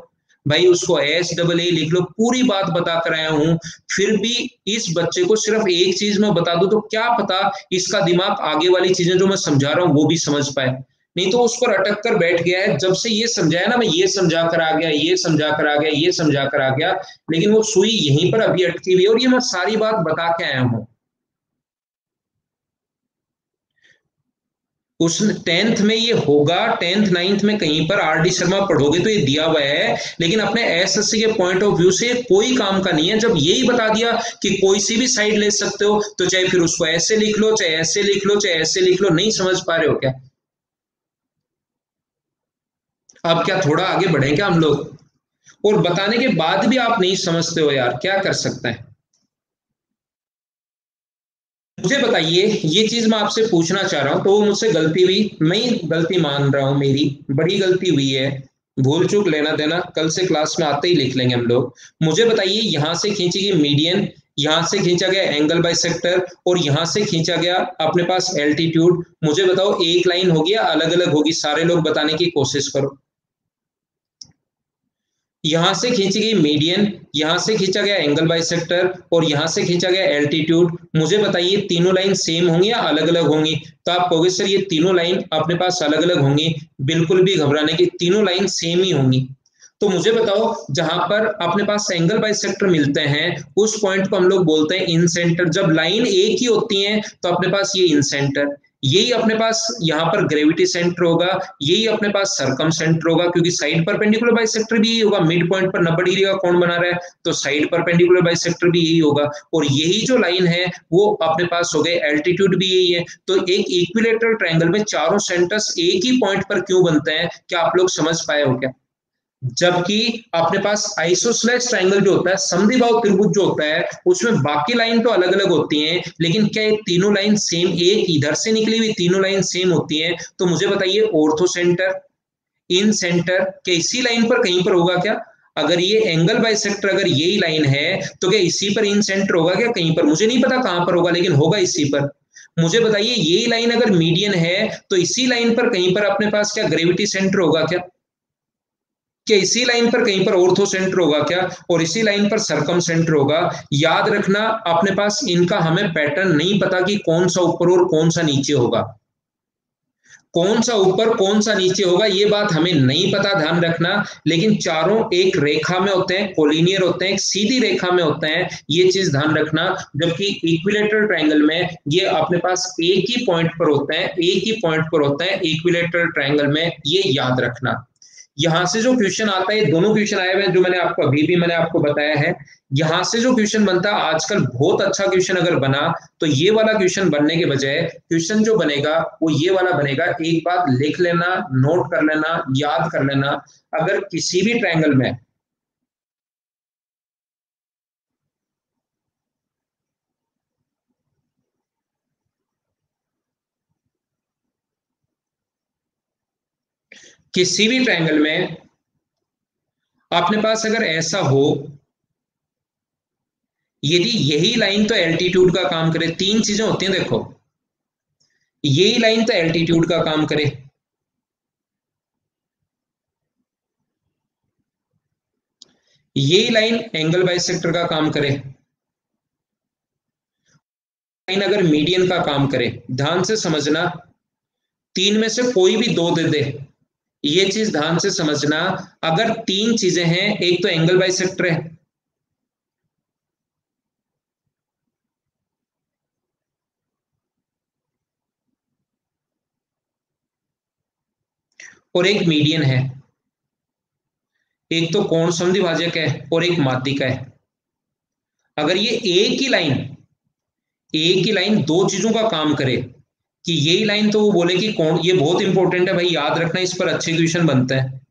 भाई उसको एस डबल ए लिख लो, पूरी बात बता कर आया हूं। फिर भी इस बच्चे को सिर्फ एक चीज मैं बता दूं तो क्या पता इसका दिमाग आगे वाली चीजें जो मैं समझा रहा हूं वो भी समझ पाए, नहीं तो उस पर अटक कर बैठ गया है। जब से ये समझाया ना, मैं ये समझा कर आ गया, ये समझा कर आ गया, ये समझा कर आ गया, लेकिन वो सुई यहीं पर अभी अटकी हुई है, और ये मैं सारी बात बता के आया हूं। उस 10th में ये होगा, 10th 9th में कहीं पर आर डी शर्मा पढ़ोगे तो ये दिया हुआ है, लेकिन अपने एसएससी के पॉइंट ऑफ व्यू से कोई काम का नहीं है। जब यही बता दिया कि कोई सी भी साइड ले सकते हो, तो चाहे फिर उसको ऐसे लिख लो, चाहे ऐसे लिख लो, चाहे ऐसे लिख लो, नहीं समझ पा रहे हो क्या? अब क्या थोड़ा आगे बढ़े क्या हम लोग? और बताने के बाद भी आप नहीं समझते हो यार, क्या कर सकते हैं? मुझे बताइए, ये चीज मैं आपसे पूछना चाह रहा हूं, तो वो मुझसे गलती हुई, मैं ही गलती मान रहा हूं, मेरी बड़ी गलती हुई है, भूल चूक लेना देना कल से क्लास में आते ही लिख लेंगे हम लोग। मुझे बताइए, यहां से खींची गई मीडियन, यहां से खींचा गया एंगल बाइसेक्टर और यहां से खींचा गया अपने पास एल्टीट्यूड, मुझे बताओ एक लाइन होगी या अलग अलग होगी? सारे लोग बताने की कोशिश करो। यहां से खींची गई मीडियन, यहां से खींचा गया एंगल बाइसेक्टर और यहां से खींचा गया एल्टीट्यूड, मुझे बताइए तीनों लाइन सेम होंगी या अलग अलग होंगी? तो आप कहोगे सर ये तीनों लाइन अपने पास अलग अलग होंगी, बिल्कुल भी घबराने की, तीनों लाइन सेम ही होंगी। तो मुझे बताओ, जहां पर अपने पास एंगल बाइसेक्टर मिलते हैं उस पॉइंट को हम लोग बोलते हैं इन सेंटर। जब लाइन एक ही होती है तो अपने पास ये इन सेंटर, यही अपने पास यहाँ पर ग्रेविटी सेंटर होगा, यही अपने पास सरकम सेंटर होगा, क्योंकि साइड परपेंडिकुलर बाइसेक्टर भी यही होगा। मिड पॉइंट पर 90 डिग्री का कोण बना रहा है, तो साइड परपेंडिकुलर बाइसेक्टर भी यही होगा, और यही जो लाइन है वो अपने पास हो गए, एल्टीट्यूड भी यही है। तो एक इक्विलेटरल ट्रायंगल में चारों सेंटर्स एक ही पॉइंट पर क्यों बनते हैं, क्या आप लोग समझ पाए हो क्या? जबकि अपने पास आइसोसेलेस ट्रायंगल जो होता है, समद्विबाहु त्रिभुज जो होता है, उसमें बाकी लाइन तो अलग अलग होती हैं, लेकिन क्या ये तीनों लाइन सेम, एक इधर से निकली हुई तीनों लाइन सेम होती हैं? तो मुझे बताइए, ऑर्थो सेंटर, इन सेंटर, क्या इसी लाइन पर कहीं पर होगा क्या? अगर ये एंगल बाइसेक्टर अगर यही लाइन है, तो क्या इसी पर इन सेंटर होगा क्या कहीं पर? मुझे नहीं पता कहां पर होगा, लेकिन होगा इसी पर। मुझे बताइए, यही लाइन अगर मीडियन है, तो इसी लाइन पर कहीं पर अपने पास क्या ग्रेविटी सेंटर होगा क्या? कि इसी लाइन पर कहीं पर ऑर्थो सेंटर होगा क्या, और इसी लाइन पर सरकम सेंटर होगा? याद रखना, अपने पास इनका हमें पैटर्न नहीं पता कि कौन सा ऊपर और कौन सा नीचे होगा, कौन सा ऊपर कौन सा नीचे होगा ये बात हमें नहीं पता, ध्यान रखना। लेकिन चारों एक रेखा में होते हैं, कोलिनियर होते हैं, एक सीधी रेखा में होते हैं, ये चीज ध्यान रखना। जबकि इक्विलेटरल ट्रायंगल में ये अपने पास एक ही पॉइंट पर होते हैं, एक ही पॉइंट पर होते हैं इक्विलेटरल ट्रायंगल में, ये याद रखना। यहां से जो क्वेश्चन आता है, दोनों क्वेश्चन आए हुए हैं जो मैंने आपको अभी भी मैंने आपको बताया है, यहां से जो क्वेश्चन बनता है आजकल, बहुत अच्छा क्वेश्चन अगर बना, तो ये वाला क्वेश्चन बनने के बजाय क्वेश्चन जो बनेगा वो ये वाला बनेगा। एक बात लिख लेना, नोट कर लेना, याद कर लेना, अगर किसी भी ट्रायंगल में, किसी भी ट्रायंगल में अपने पास अगर ऐसा हो, यदि यही लाइन तो एल्टीट्यूड का काम करे, तीन चीजें होती हैं देखो, यही लाइन तो एल्टीट्यूड का काम करे, यही लाइन एंगल बाइसेक्टर का काम करे, लाइन अगर मीडियन का काम करे। ध्यान से समझना, तीन में से कोई भी दो दे दे, ये चीज ध्यान से समझना। अगर तीन चीजें हैं, एक तो एंगल बाइसेक्टर है, और एक मीडियन है, एक तो कोण समद्विभाजक है और एक माध्यिका है। अगर ये एक ही लाइन दो चीजों का काम करे, कि यही लाइन तो वो बोले कि कोण, ये बहुत इंपॉर्टेंट है भाई, याद रखना, इस पर अच्छे क्वेश्चन बनते हैं।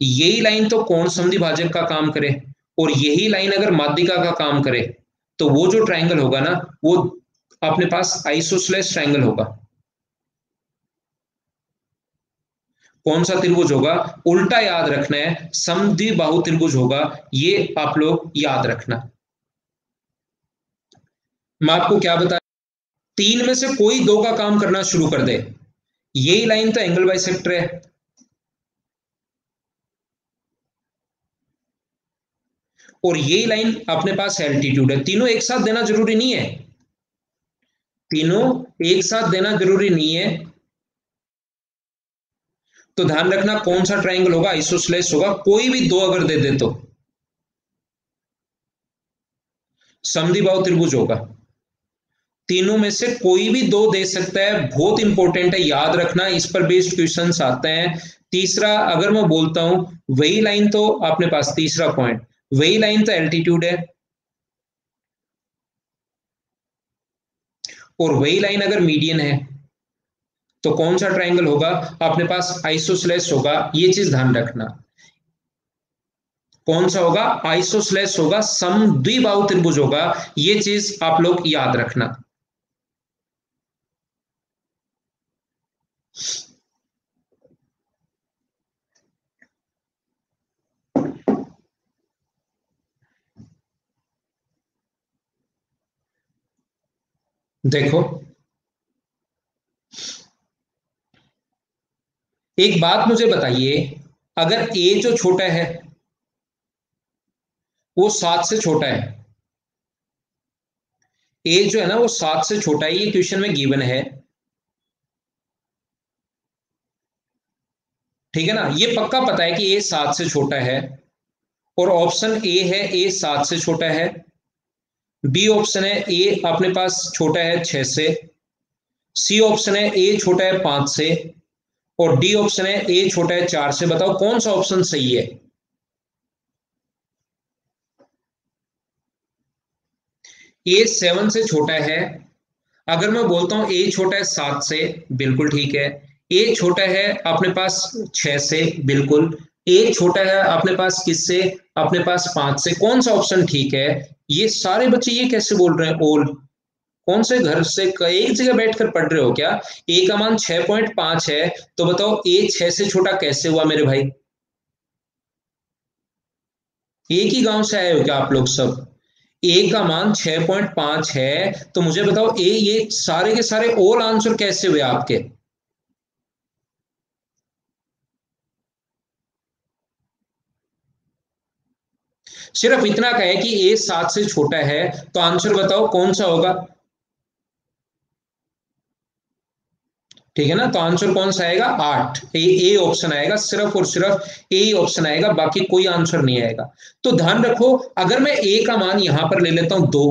यही लाइन तो कोण समद्विभाजक का काम करे और यही लाइन अगर माध्यिका का काम करे, तो वो जो ट्रायंगल होगा ना, वो अपने पास आइसोसेलेस ट्रायंगल होगा। कौन सा त्रिभुज होगा? उल्टा याद रखना है, समद्विबाहु त्रिभुज होगा, ये आप लोग याद रखना। मैं आपको क्या बता, तीन में से कोई दो का काम करना शुरू कर दे, यही लाइन तो एंगल बाइसेक्टर है, और यही लाइन अपने पास एल्टीट्यूड है। तीनों एक साथ देना जरूरी नहीं है, तीनों एक साथ देना जरूरी नहीं है। तो ध्यान रखना कौन सा ट्रायंगल होगा, आइसोसेलेस होगा। कोई भी दो अगर दे दे तो समद्विबाहु त्रिभुज होगा। तीनों में से कोई भी दो दे सकता है, बहुत इंपॉर्टेंट है, याद रखना, इस पर बेस्ड क्वेश्चंस आते हैं। तीसरा अगर मैं बोलता हूं, वही लाइन तो अपने पास, तीसरा पॉइंट, वही लाइन तो एल्टीट्यूड है, और वही लाइन अगर मीडियन है, तो कौन सा ट्रायंगल होगा? अपने पास आइसोसेलेस होगा, ये चीज ध्यान रखना। कौन सा होगा? आइसोसेलेस होगा, समद्विबाहु त्रिभुज होगा, ये चीज आप लोग याद रखना। देखो, एक बात मुझे बताइए, अगर ए जो छोटा है वो 7 से छोटा है, ए जो है ना वो 7 से छोटा है, ये क्वेश्चन में गिवन है, ठीक है ना, ये पक्का पता है कि ए 7 से छोटा है, और ऑप्शन ए है ए 7 से छोटा है, बी ऑप्शन है ए अपने पास छोटा है 6 से, सी ऑप्शन है ए छोटा है 5 से, और डी ऑप्शन है ए छोटा है 4 से। बताओ कौन सा ऑप्शन सही है? ए 7 से छोटा है, अगर मैं बोलता हूं ए छोटा है 7 से, बिल्कुल ठीक है। ए छोटा है अपने पास 6 से, बिल्कुल। ए छोटा है अपने पास किससे? अपने पास 5 से। कौन सा ऑप्शन ठीक है? ये सारे बच्चे ये कैसे बोल रहे हैं ऑल? कौन से घर से एक जगह बैठकर पढ़ रहे हो क्या? ए का मान 6.5 है, तो बताओ ए 6 से छोटा कैसे हुआ मेरे भाई? एक ही गांव से आए हो क्या आप लोग सब? ए का मान 6.5 है, तो मुझे बताओ ए, ये सारे के सारे ऑल आंसर कैसे हुए आपके? सिर्फ इतना कहे कि ए 7 से छोटा है, तो आंसर बताओ कौन सा होगा? ठीक है ना, तो आंसर कौन सा आएगा? 8, ए ऑप्शन आएगा, सिर्फ और सिर्फ ए ऑप्शन आएगा, बाकी कोई आंसर नहीं आएगा। तो ध्यान रखो, अगर मैं ए का मान यहां पर ले लेता हूं 2,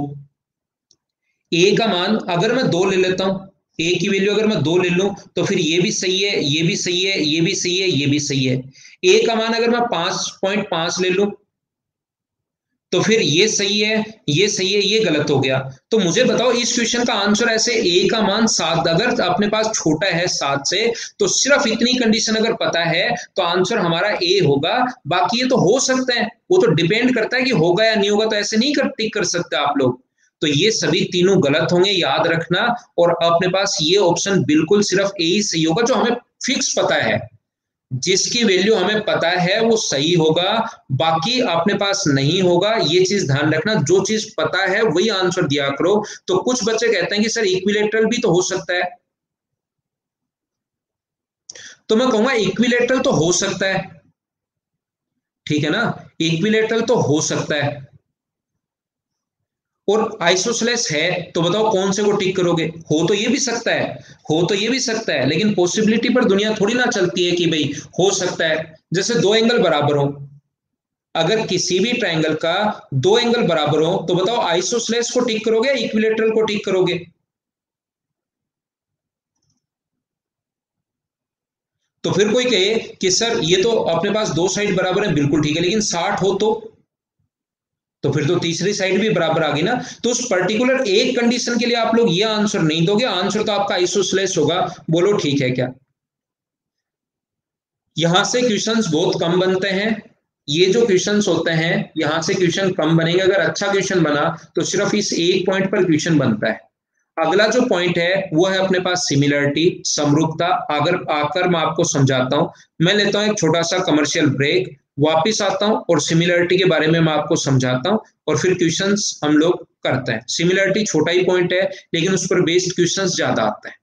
ए का मान अगर मैं 2 ले लेता हूं, ए की वैल्यू अगर मैं 2 ले लूं, तो फिर ये भी सही है, ये भी सही है, ये भी सही है, ये भी सही है। ए का मान अगर मैं 5.5 ले लूं, तो फिर ये सही है, ये सही है, ये गलत हो गया। तो मुझे बताओ इस क्वेश्चन का आंसर ऐसे, ए का मान 7 अगर अपने पास छोटा है 7 से, तो सिर्फ इतनी कंडीशन अगर पता है तो आंसर हमारा ए होगा। बाकी ये तो हो सकता है, वो तो डिपेंड करता है कि होगा या नहीं होगा, तो ऐसे नहीं टिक कर सकते आप लोग। तो ये सभी तीनों गलत होंगे, याद रखना। और अपने पास ये ऑप्शन बिल्कुल सिर्फ ए ही सही होगा, जो हमें फिक्स पता है। जिसकी वैल्यू हमें पता है वो सही होगा, बाकी अपने पास नहीं होगा। ये चीज ध्यान रखना, जो चीज पता है वही आंसर दिया करो। तो कुछ बच्चे कहते हैं कि सर इक्विलेटरल भी तो हो सकता है, तो मैं कहूंगा इक्विलेटरल तो हो सकता है, ठीक है ना, इक्विलेटरल तो हो सकता है। और आइसोसेलेस है, तो बताओ कौन से को टिक करोगे? हो तो ये भी सकता है, हो तो ये भी सकता है, लेकिन पॉसिबिलिटी पर दुनिया थोड़ी ना चलती है कि भाई हो सकता है। जैसे दो एंगल बराबर हो, अगर किसी भी ट्रायंगल का दो एंगल बराबर हो, तो बताओ आइसोसेलेस को टिक करोगे या इक्विलेटरल को टिक करोगे? तो फिर कोई कहे कि सर ये तो अपने पास दो साइड बराबर है, बिल्कुल ठीक है, लेकिन 60 हो तो फिर तो तीसरी साइड भी बराबर आ गई ना। तो उस पर्टिकुलर एक कंडीशन के लिए आप लोग ये आंसर नहीं दोगे, आंसर तो आपका आइसोसेलेस होगा। बोलो ठीक है क्या? यहां से क्वेश्चंस बहुत कम बनते हैं। ये जो क्वेश्चंस होते हैं यहां से क्वेश्चन कम बनेंगे। अगर अच्छा क्वेश्चन बना तो सिर्फ इस एक पॉइंट पर क्वेश्चन बनता है। अगला जो पॉइंट है वो है अपने पास सिमिलरिटी, समरूपता। अगर आकर मैं आपको समझाता हूं, मैं लेता हूं एक छोटा सा कमर्शियल ब्रेक, वापिस आता हूं और सिमिलरिटी के बारे में मैं आपको समझाता हूं, और फिर क्वेश्चंस हम लोग करते हैं। सिमिलरिटी छोटा ही पॉइंट है, लेकिन उस पर बेस्ड क्वेश्चंस ज्यादा आते हैं,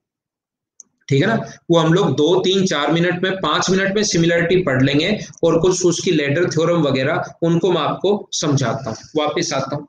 ठीक है ना। वो हम लोग 2 3 4 मिनट में 5 मिनट में सिमिलरिटी पढ़ लेंगे, और कुछ उसकी लेडर थ्योरम वगैरह उनको मैं आपको समझाता हूँ। वापिस आता हूँ।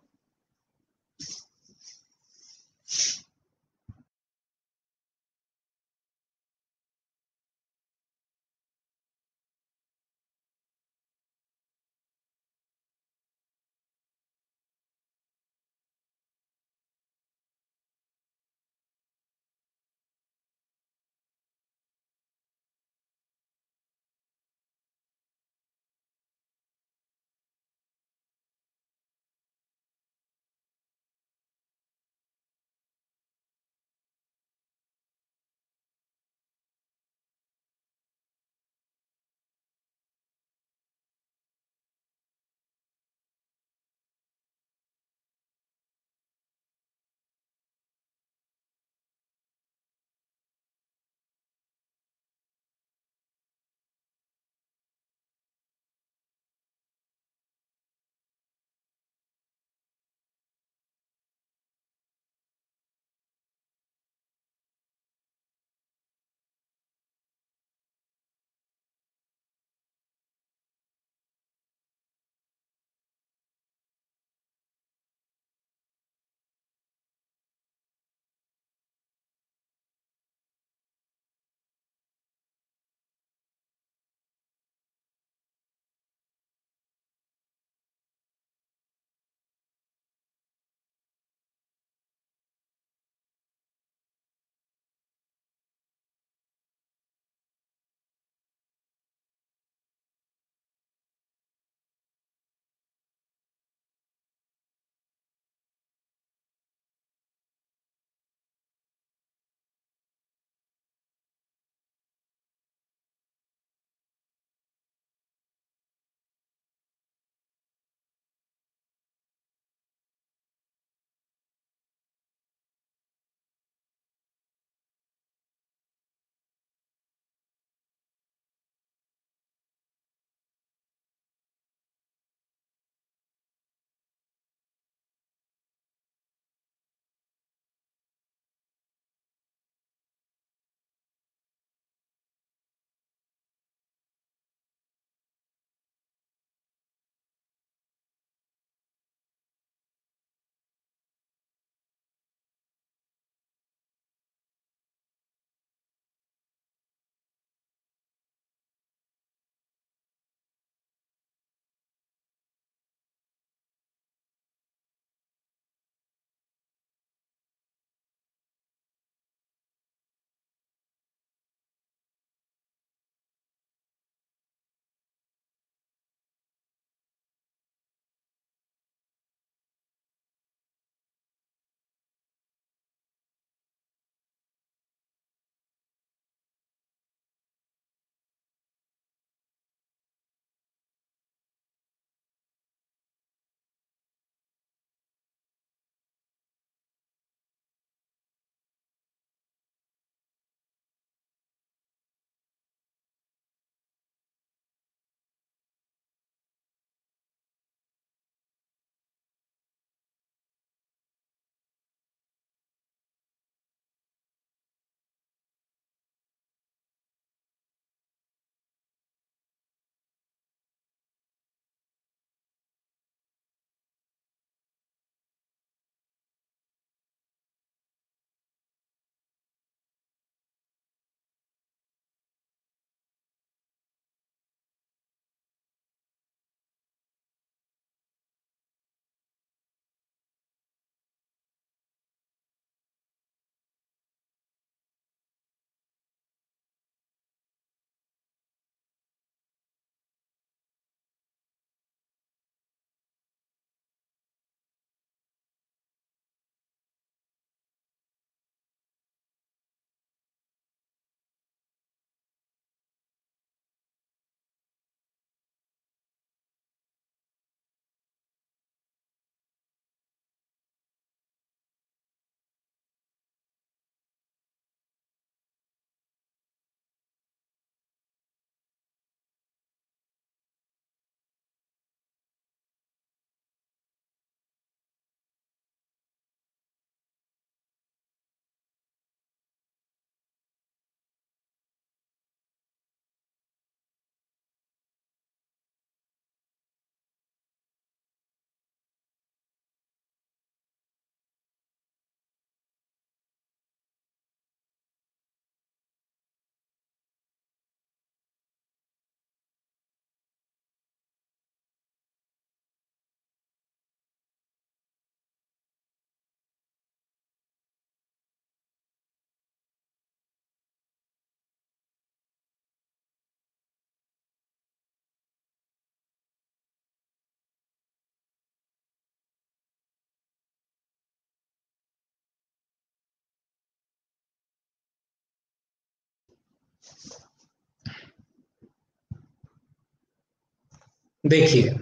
देखिए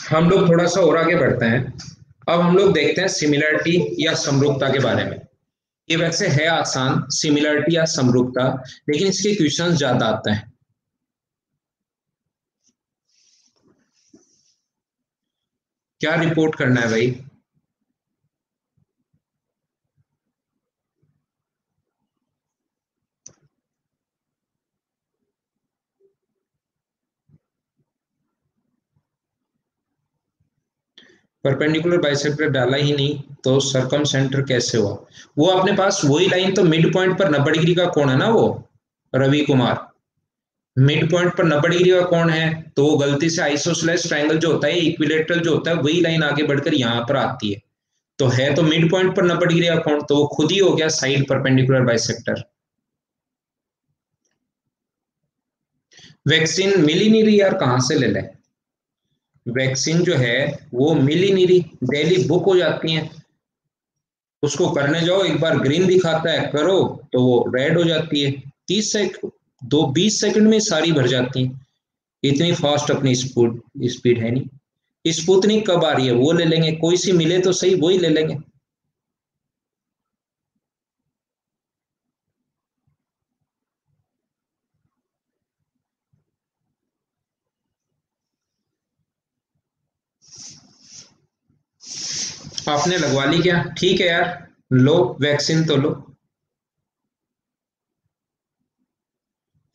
हम लोग थोड़ा सा और आगे बढ़ते हैं। अब हम लोग देखते हैं सिमिलरिटी या समरूपता के बारे में। ये वैसे है आसान, सिमिलरिटी या समरूपता, लेकिन इसके क्वेश्चंस ज्यादा आते हैं। क्या रिपोर्ट करना है भाई? परपेंडिकुलर बाइसेक्टर डाला ही नहीं तो सरकम सेंटर कैसे हुआ? वो अपने पास वही लाइन तो मिड पॉइंट पर 90 डिग्री का कोण है ना वो, रवि कुमार। मिड पॉइंट पर 90 डिग्री का कोण है तो वो गलती से आइसोसेलेस ट्रायंगल जो होता है, इक्विलेटरल जो होता है, वही लाइन आगे बढ़कर यहां पर आती है। तो है तो मिड पॉइंट पर 90 डिग्री का कोण, तो वो खुद ही हो गया साइड परपेंडिकुलर बाइसेक्टर। वैक्सीन मिल ही नहीं रही यार, कहां से ले लें? वैक्सीन जो है वो मिल ही नहीं रही, डेली बुक हो जाती है। उसको करने जाओ, एक बार ग्रीन दिखाता है, करो तो वो रेड हो जाती है। 30 सेकंड, 20 सेकंड में सारी भर जाती है। इतनी फास्ट अपनी स्पीड है नहीं। स्पुतनिक कब आ रही है वो ले लेंगे, कोई सी मिले तो सही, वही ले लेंगे। आपने लगवा ली क्या? ठीक है यार, लो वैक्सीन तो लो।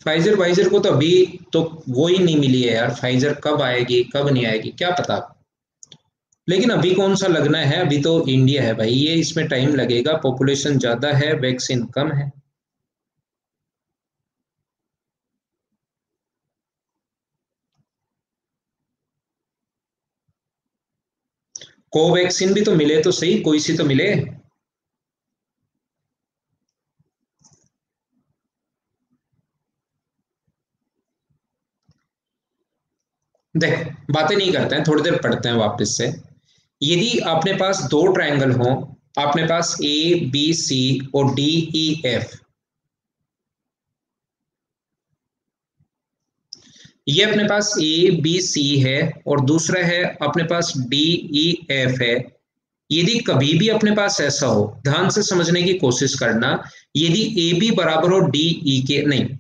फाइजर वाइजर को तो अभी तो वो ही नहीं मिली है यार। फाइजर कब आएगी कब नहीं आएगी क्या पता। लेकिन अभी कौन सा लगना है? अभी तो इंडिया है भाई, ये इसमें टाइम लगेगा, पॉपुलेशन ज्यादा है, वैक्सीन कम है। कोवैक्सीन भी तो मिले तो सही, कोई सी तो मिले। देख, बातें नहीं करते हैं, थोड़ी देर पढ़ते हैं वापस से। यदि अपने पास दो ट्रायंगल हो, अपने पास ए बी सी और डी ई एफ, ये अपने पास ए बी सी है और दूसरा है अपने पास डी ई एफ है। यदि कभी भी अपने पास ऐसा हो, ध्यान से समझने की कोशिश करना, यदि ए बी बराबर हो डी ई के, नहीं,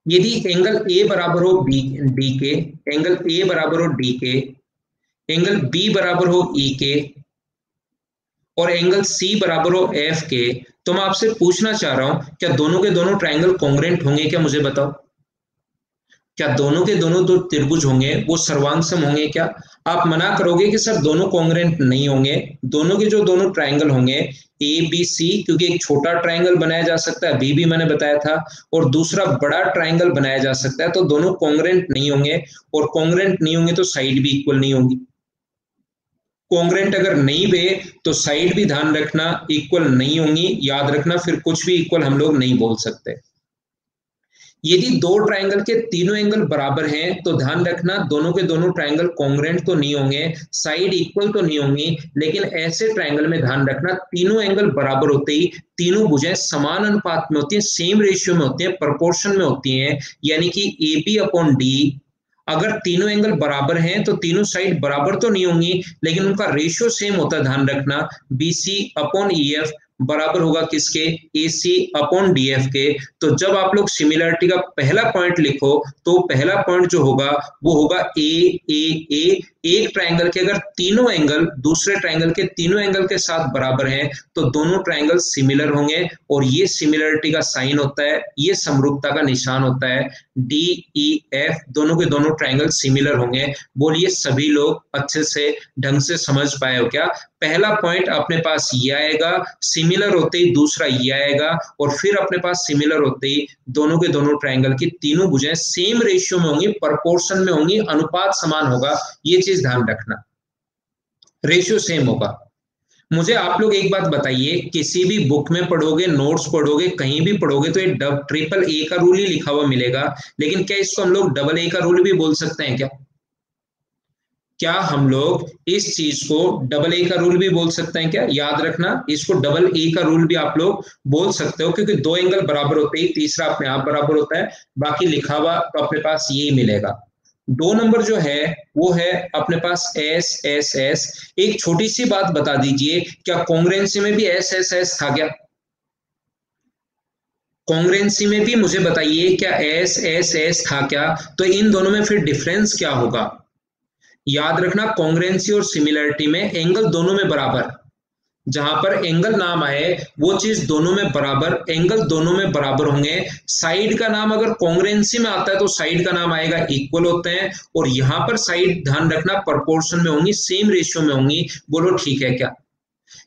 यदि एंगल ए बराबर हो बी डी के, एंगल ए बराबर हो डी के, एंगल बी बराबर हो ई के, और एंगल सी बराबर हो एफ के, तो मैं आपसे पूछना चाह रहा हूं, क्या दोनों के दोनों ट्रायंगल कॉन्ग्रुएंट होंगे? क्या मुझे बताओ, क्या दोनों के दोनों जो त्रिभुज होंगे वो सर्वांग होंगे क्या? आप मना करोगे कि सर दोनों कॉन्ग्रुएंट नहीं होंगे। दोनों के जो दोनों ट्रायंगल होंगे, ए बी सी, क्योंकि एक छोटा ट्रायंगल बनाया जा सकता है, बी भी मैंने बताया था, और दूसरा बड़ा ट्रायंगल बनाया जा सकता है, तो दोनों कॉन्ग्रुएंट नहीं होंगे। और कॉन्ग्रुएंट नहीं होंगे तो साइड भी इक्वल नहीं होंगी। कॉन्ग्रुएंट अगर नहीं हुए तो साइड भी, ध्यान रखना, इक्वल नहीं होंगी। याद रखना, फिर कुछ भी इक्वल हम लोग नहीं बोल सकते। यदि दो ट्रायंगल के तीनों एंगल बराबर हैं तो ध्यान रखना, दोनों के दोनों ट्रायंगल कॉन्ग्रुएंट तो नहीं होंगे, साइड इक्वल तो नहीं होंगी, लेकिन ऐसे ट्रायंगल में ध्यान रखना तीनों एंगल बराबर होते ही तीनों भुजाएं समान अनुपात में होती हैं, सेम रेशियो में होती हैं, प्रोपोर्शन में होती हैं। यानी कि ए बी अपॉन डी, अगर तीनों एंगल बराबर हैं तो तीनों साइड बराबर तो नहीं होंगी, लेकिन उनका रेशियो सेम होता है। ध्यान रखना, B C upon E F बराबर होगा किसके? A C upon D F के। तो जब आप लोग सिमिलरिटी का पहला पॉइंट लिखो तो पहला पॉइंट जो होगा वो होगा ए ए ए। एक ट्रायंगल के अगर तीनों एंगल दूसरे ट्रायंगल के तीनों एंगल के साथ बराबर हैं तो दोनों ट्रायंगल सिमिलर होंगे, और ये सिमिलरिटी का साइन होता है, ये समरूपता का निशान होता है। डी ई एफ दोनों के दोनों ट्रायंगल सिमिलर होंगे। बोलिए सभी लोग अच्छे से ढंग से समझ पाए हो क्या? पहला पॉइंट अपने पास ये आएगा, सिमिलर होते ही दूसरा ये आएगा, और फिर अपने पास सिमिलर होते ही दोनों के दोनों ट्रायंगल की तीनों भुजाएं सेम रेशियो में होंगी, प्रोपोर्शन में होंगी, अनुपात समान होगा। ये चीज ध्यान रखना, रेशियो सेम होगा। मुझे आप लोग एक बात बताइए, किसी भी बुक में पढ़ोगे, नोट्स पढ़ोगे, कहीं भी पढ़ोगे तो ये ट्रिपल ए का रूल ही लिखा हुआ मिलेगा, लेकिन क्या इसको हम लोग डबल ए का रूल भी बोल सकते हैं क्या? क्या हम लोग इस चीज को डबल ए का रूल भी बोल सकते हैं क्या? याद रखना, इसको डबल ए का रूल भी आप लोग बोल सकते हो, क्योंकि दो एंगल बराबर होते ही तीसरा अपने आप बराबर होता है, बाकी लिखा हुआ तो अपने पास यही मिलेगा। 2 नंबर जो है वो है अपने पास एस एस एस। एक छोटी सी बात बता दीजिए, क्या कॉन्ग्रुएंसी में भी एस एस एस था क्या? कॉन्ग्रुएंसी में भी मुझे बताइए, क्या एस एस एस था क्या? तो इन दोनों में फिर डिफरेंस क्या होगा? याद रखना, कॉन्ग्रुएंसी और सिमिलरिटी में एंगल दोनों में बराबर, जहां पर एंगल नाम आए वो चीज दोनों में बराबर, एंगल दोनों में बराबर होंगे। साइड का नाम अगर कॉन्ग्रुएंसी में आता है तो साइड का नाम आएगा इक्वल होते हैं, और यहां पर साइड ध्यान रखना प्रोपोर्शन में होंगी, सेम रेशियो में होंगी। बोलो ठीक है क्या?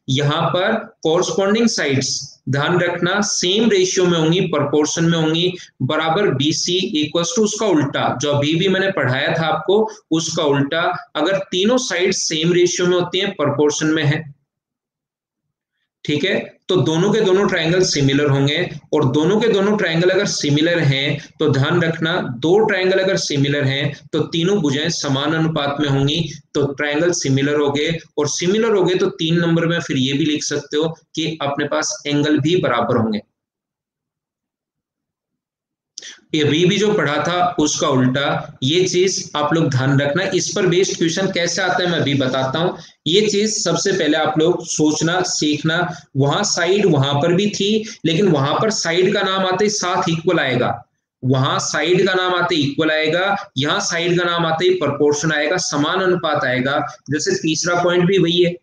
यहां पर कोरस्पॉन्डिंग साइड्स ध्यान रखना सेम रेशियो में होंगी, प्रोपोर्शन में होंगी, बराबर BC इक्वल्स टू उसका उल्टा, जो अभी भी मैंने पढ़ाया था आपको उसका उल्टा। अगर तीनों साइड सेम रेशियो में होती हैं, प्रोपोर्शन में है, ठीक है, तो दोनों के दोनों ट्रायंगल सिमिलर होंगे। और दोनों के दोनों ट्रायंगल अगर सिमिलर हैं तो ध्यान रखना, दो ट्रायंगल अगर सिमिलर हैं तो तीनों भुजाएं समान अनुपात में होंगी, तो ट्रायंगल सिमिलर हो गए। और सिमिलर हो गए तो 3 नंबर में फिर ये भी लिख सकते हो कि अपने पास एंगल भी बराबर होंगे। अभी भी जो पढ़ा था उसका उल्टा, ये चीज आप लोग ध्यान रखना। इस पर बेस्ड क्वेश्चन कैसे आता है मैं अभी बताता हूं। ये चीज सबसे पहले आप लोग सोचना सीखना। वहां साइड वहां पर भी थी, लेकिन वहां पर साइड का नाम आते ही साथ इक्वल आएगा, वहां साइड का नाम आते इक्वल आएगा, यहाँ साइड का नाम आते ही प्रोपोर्शन आएगा, समान अनुपात आएगा। जैसे तीसरा पॉइंट भी वही है,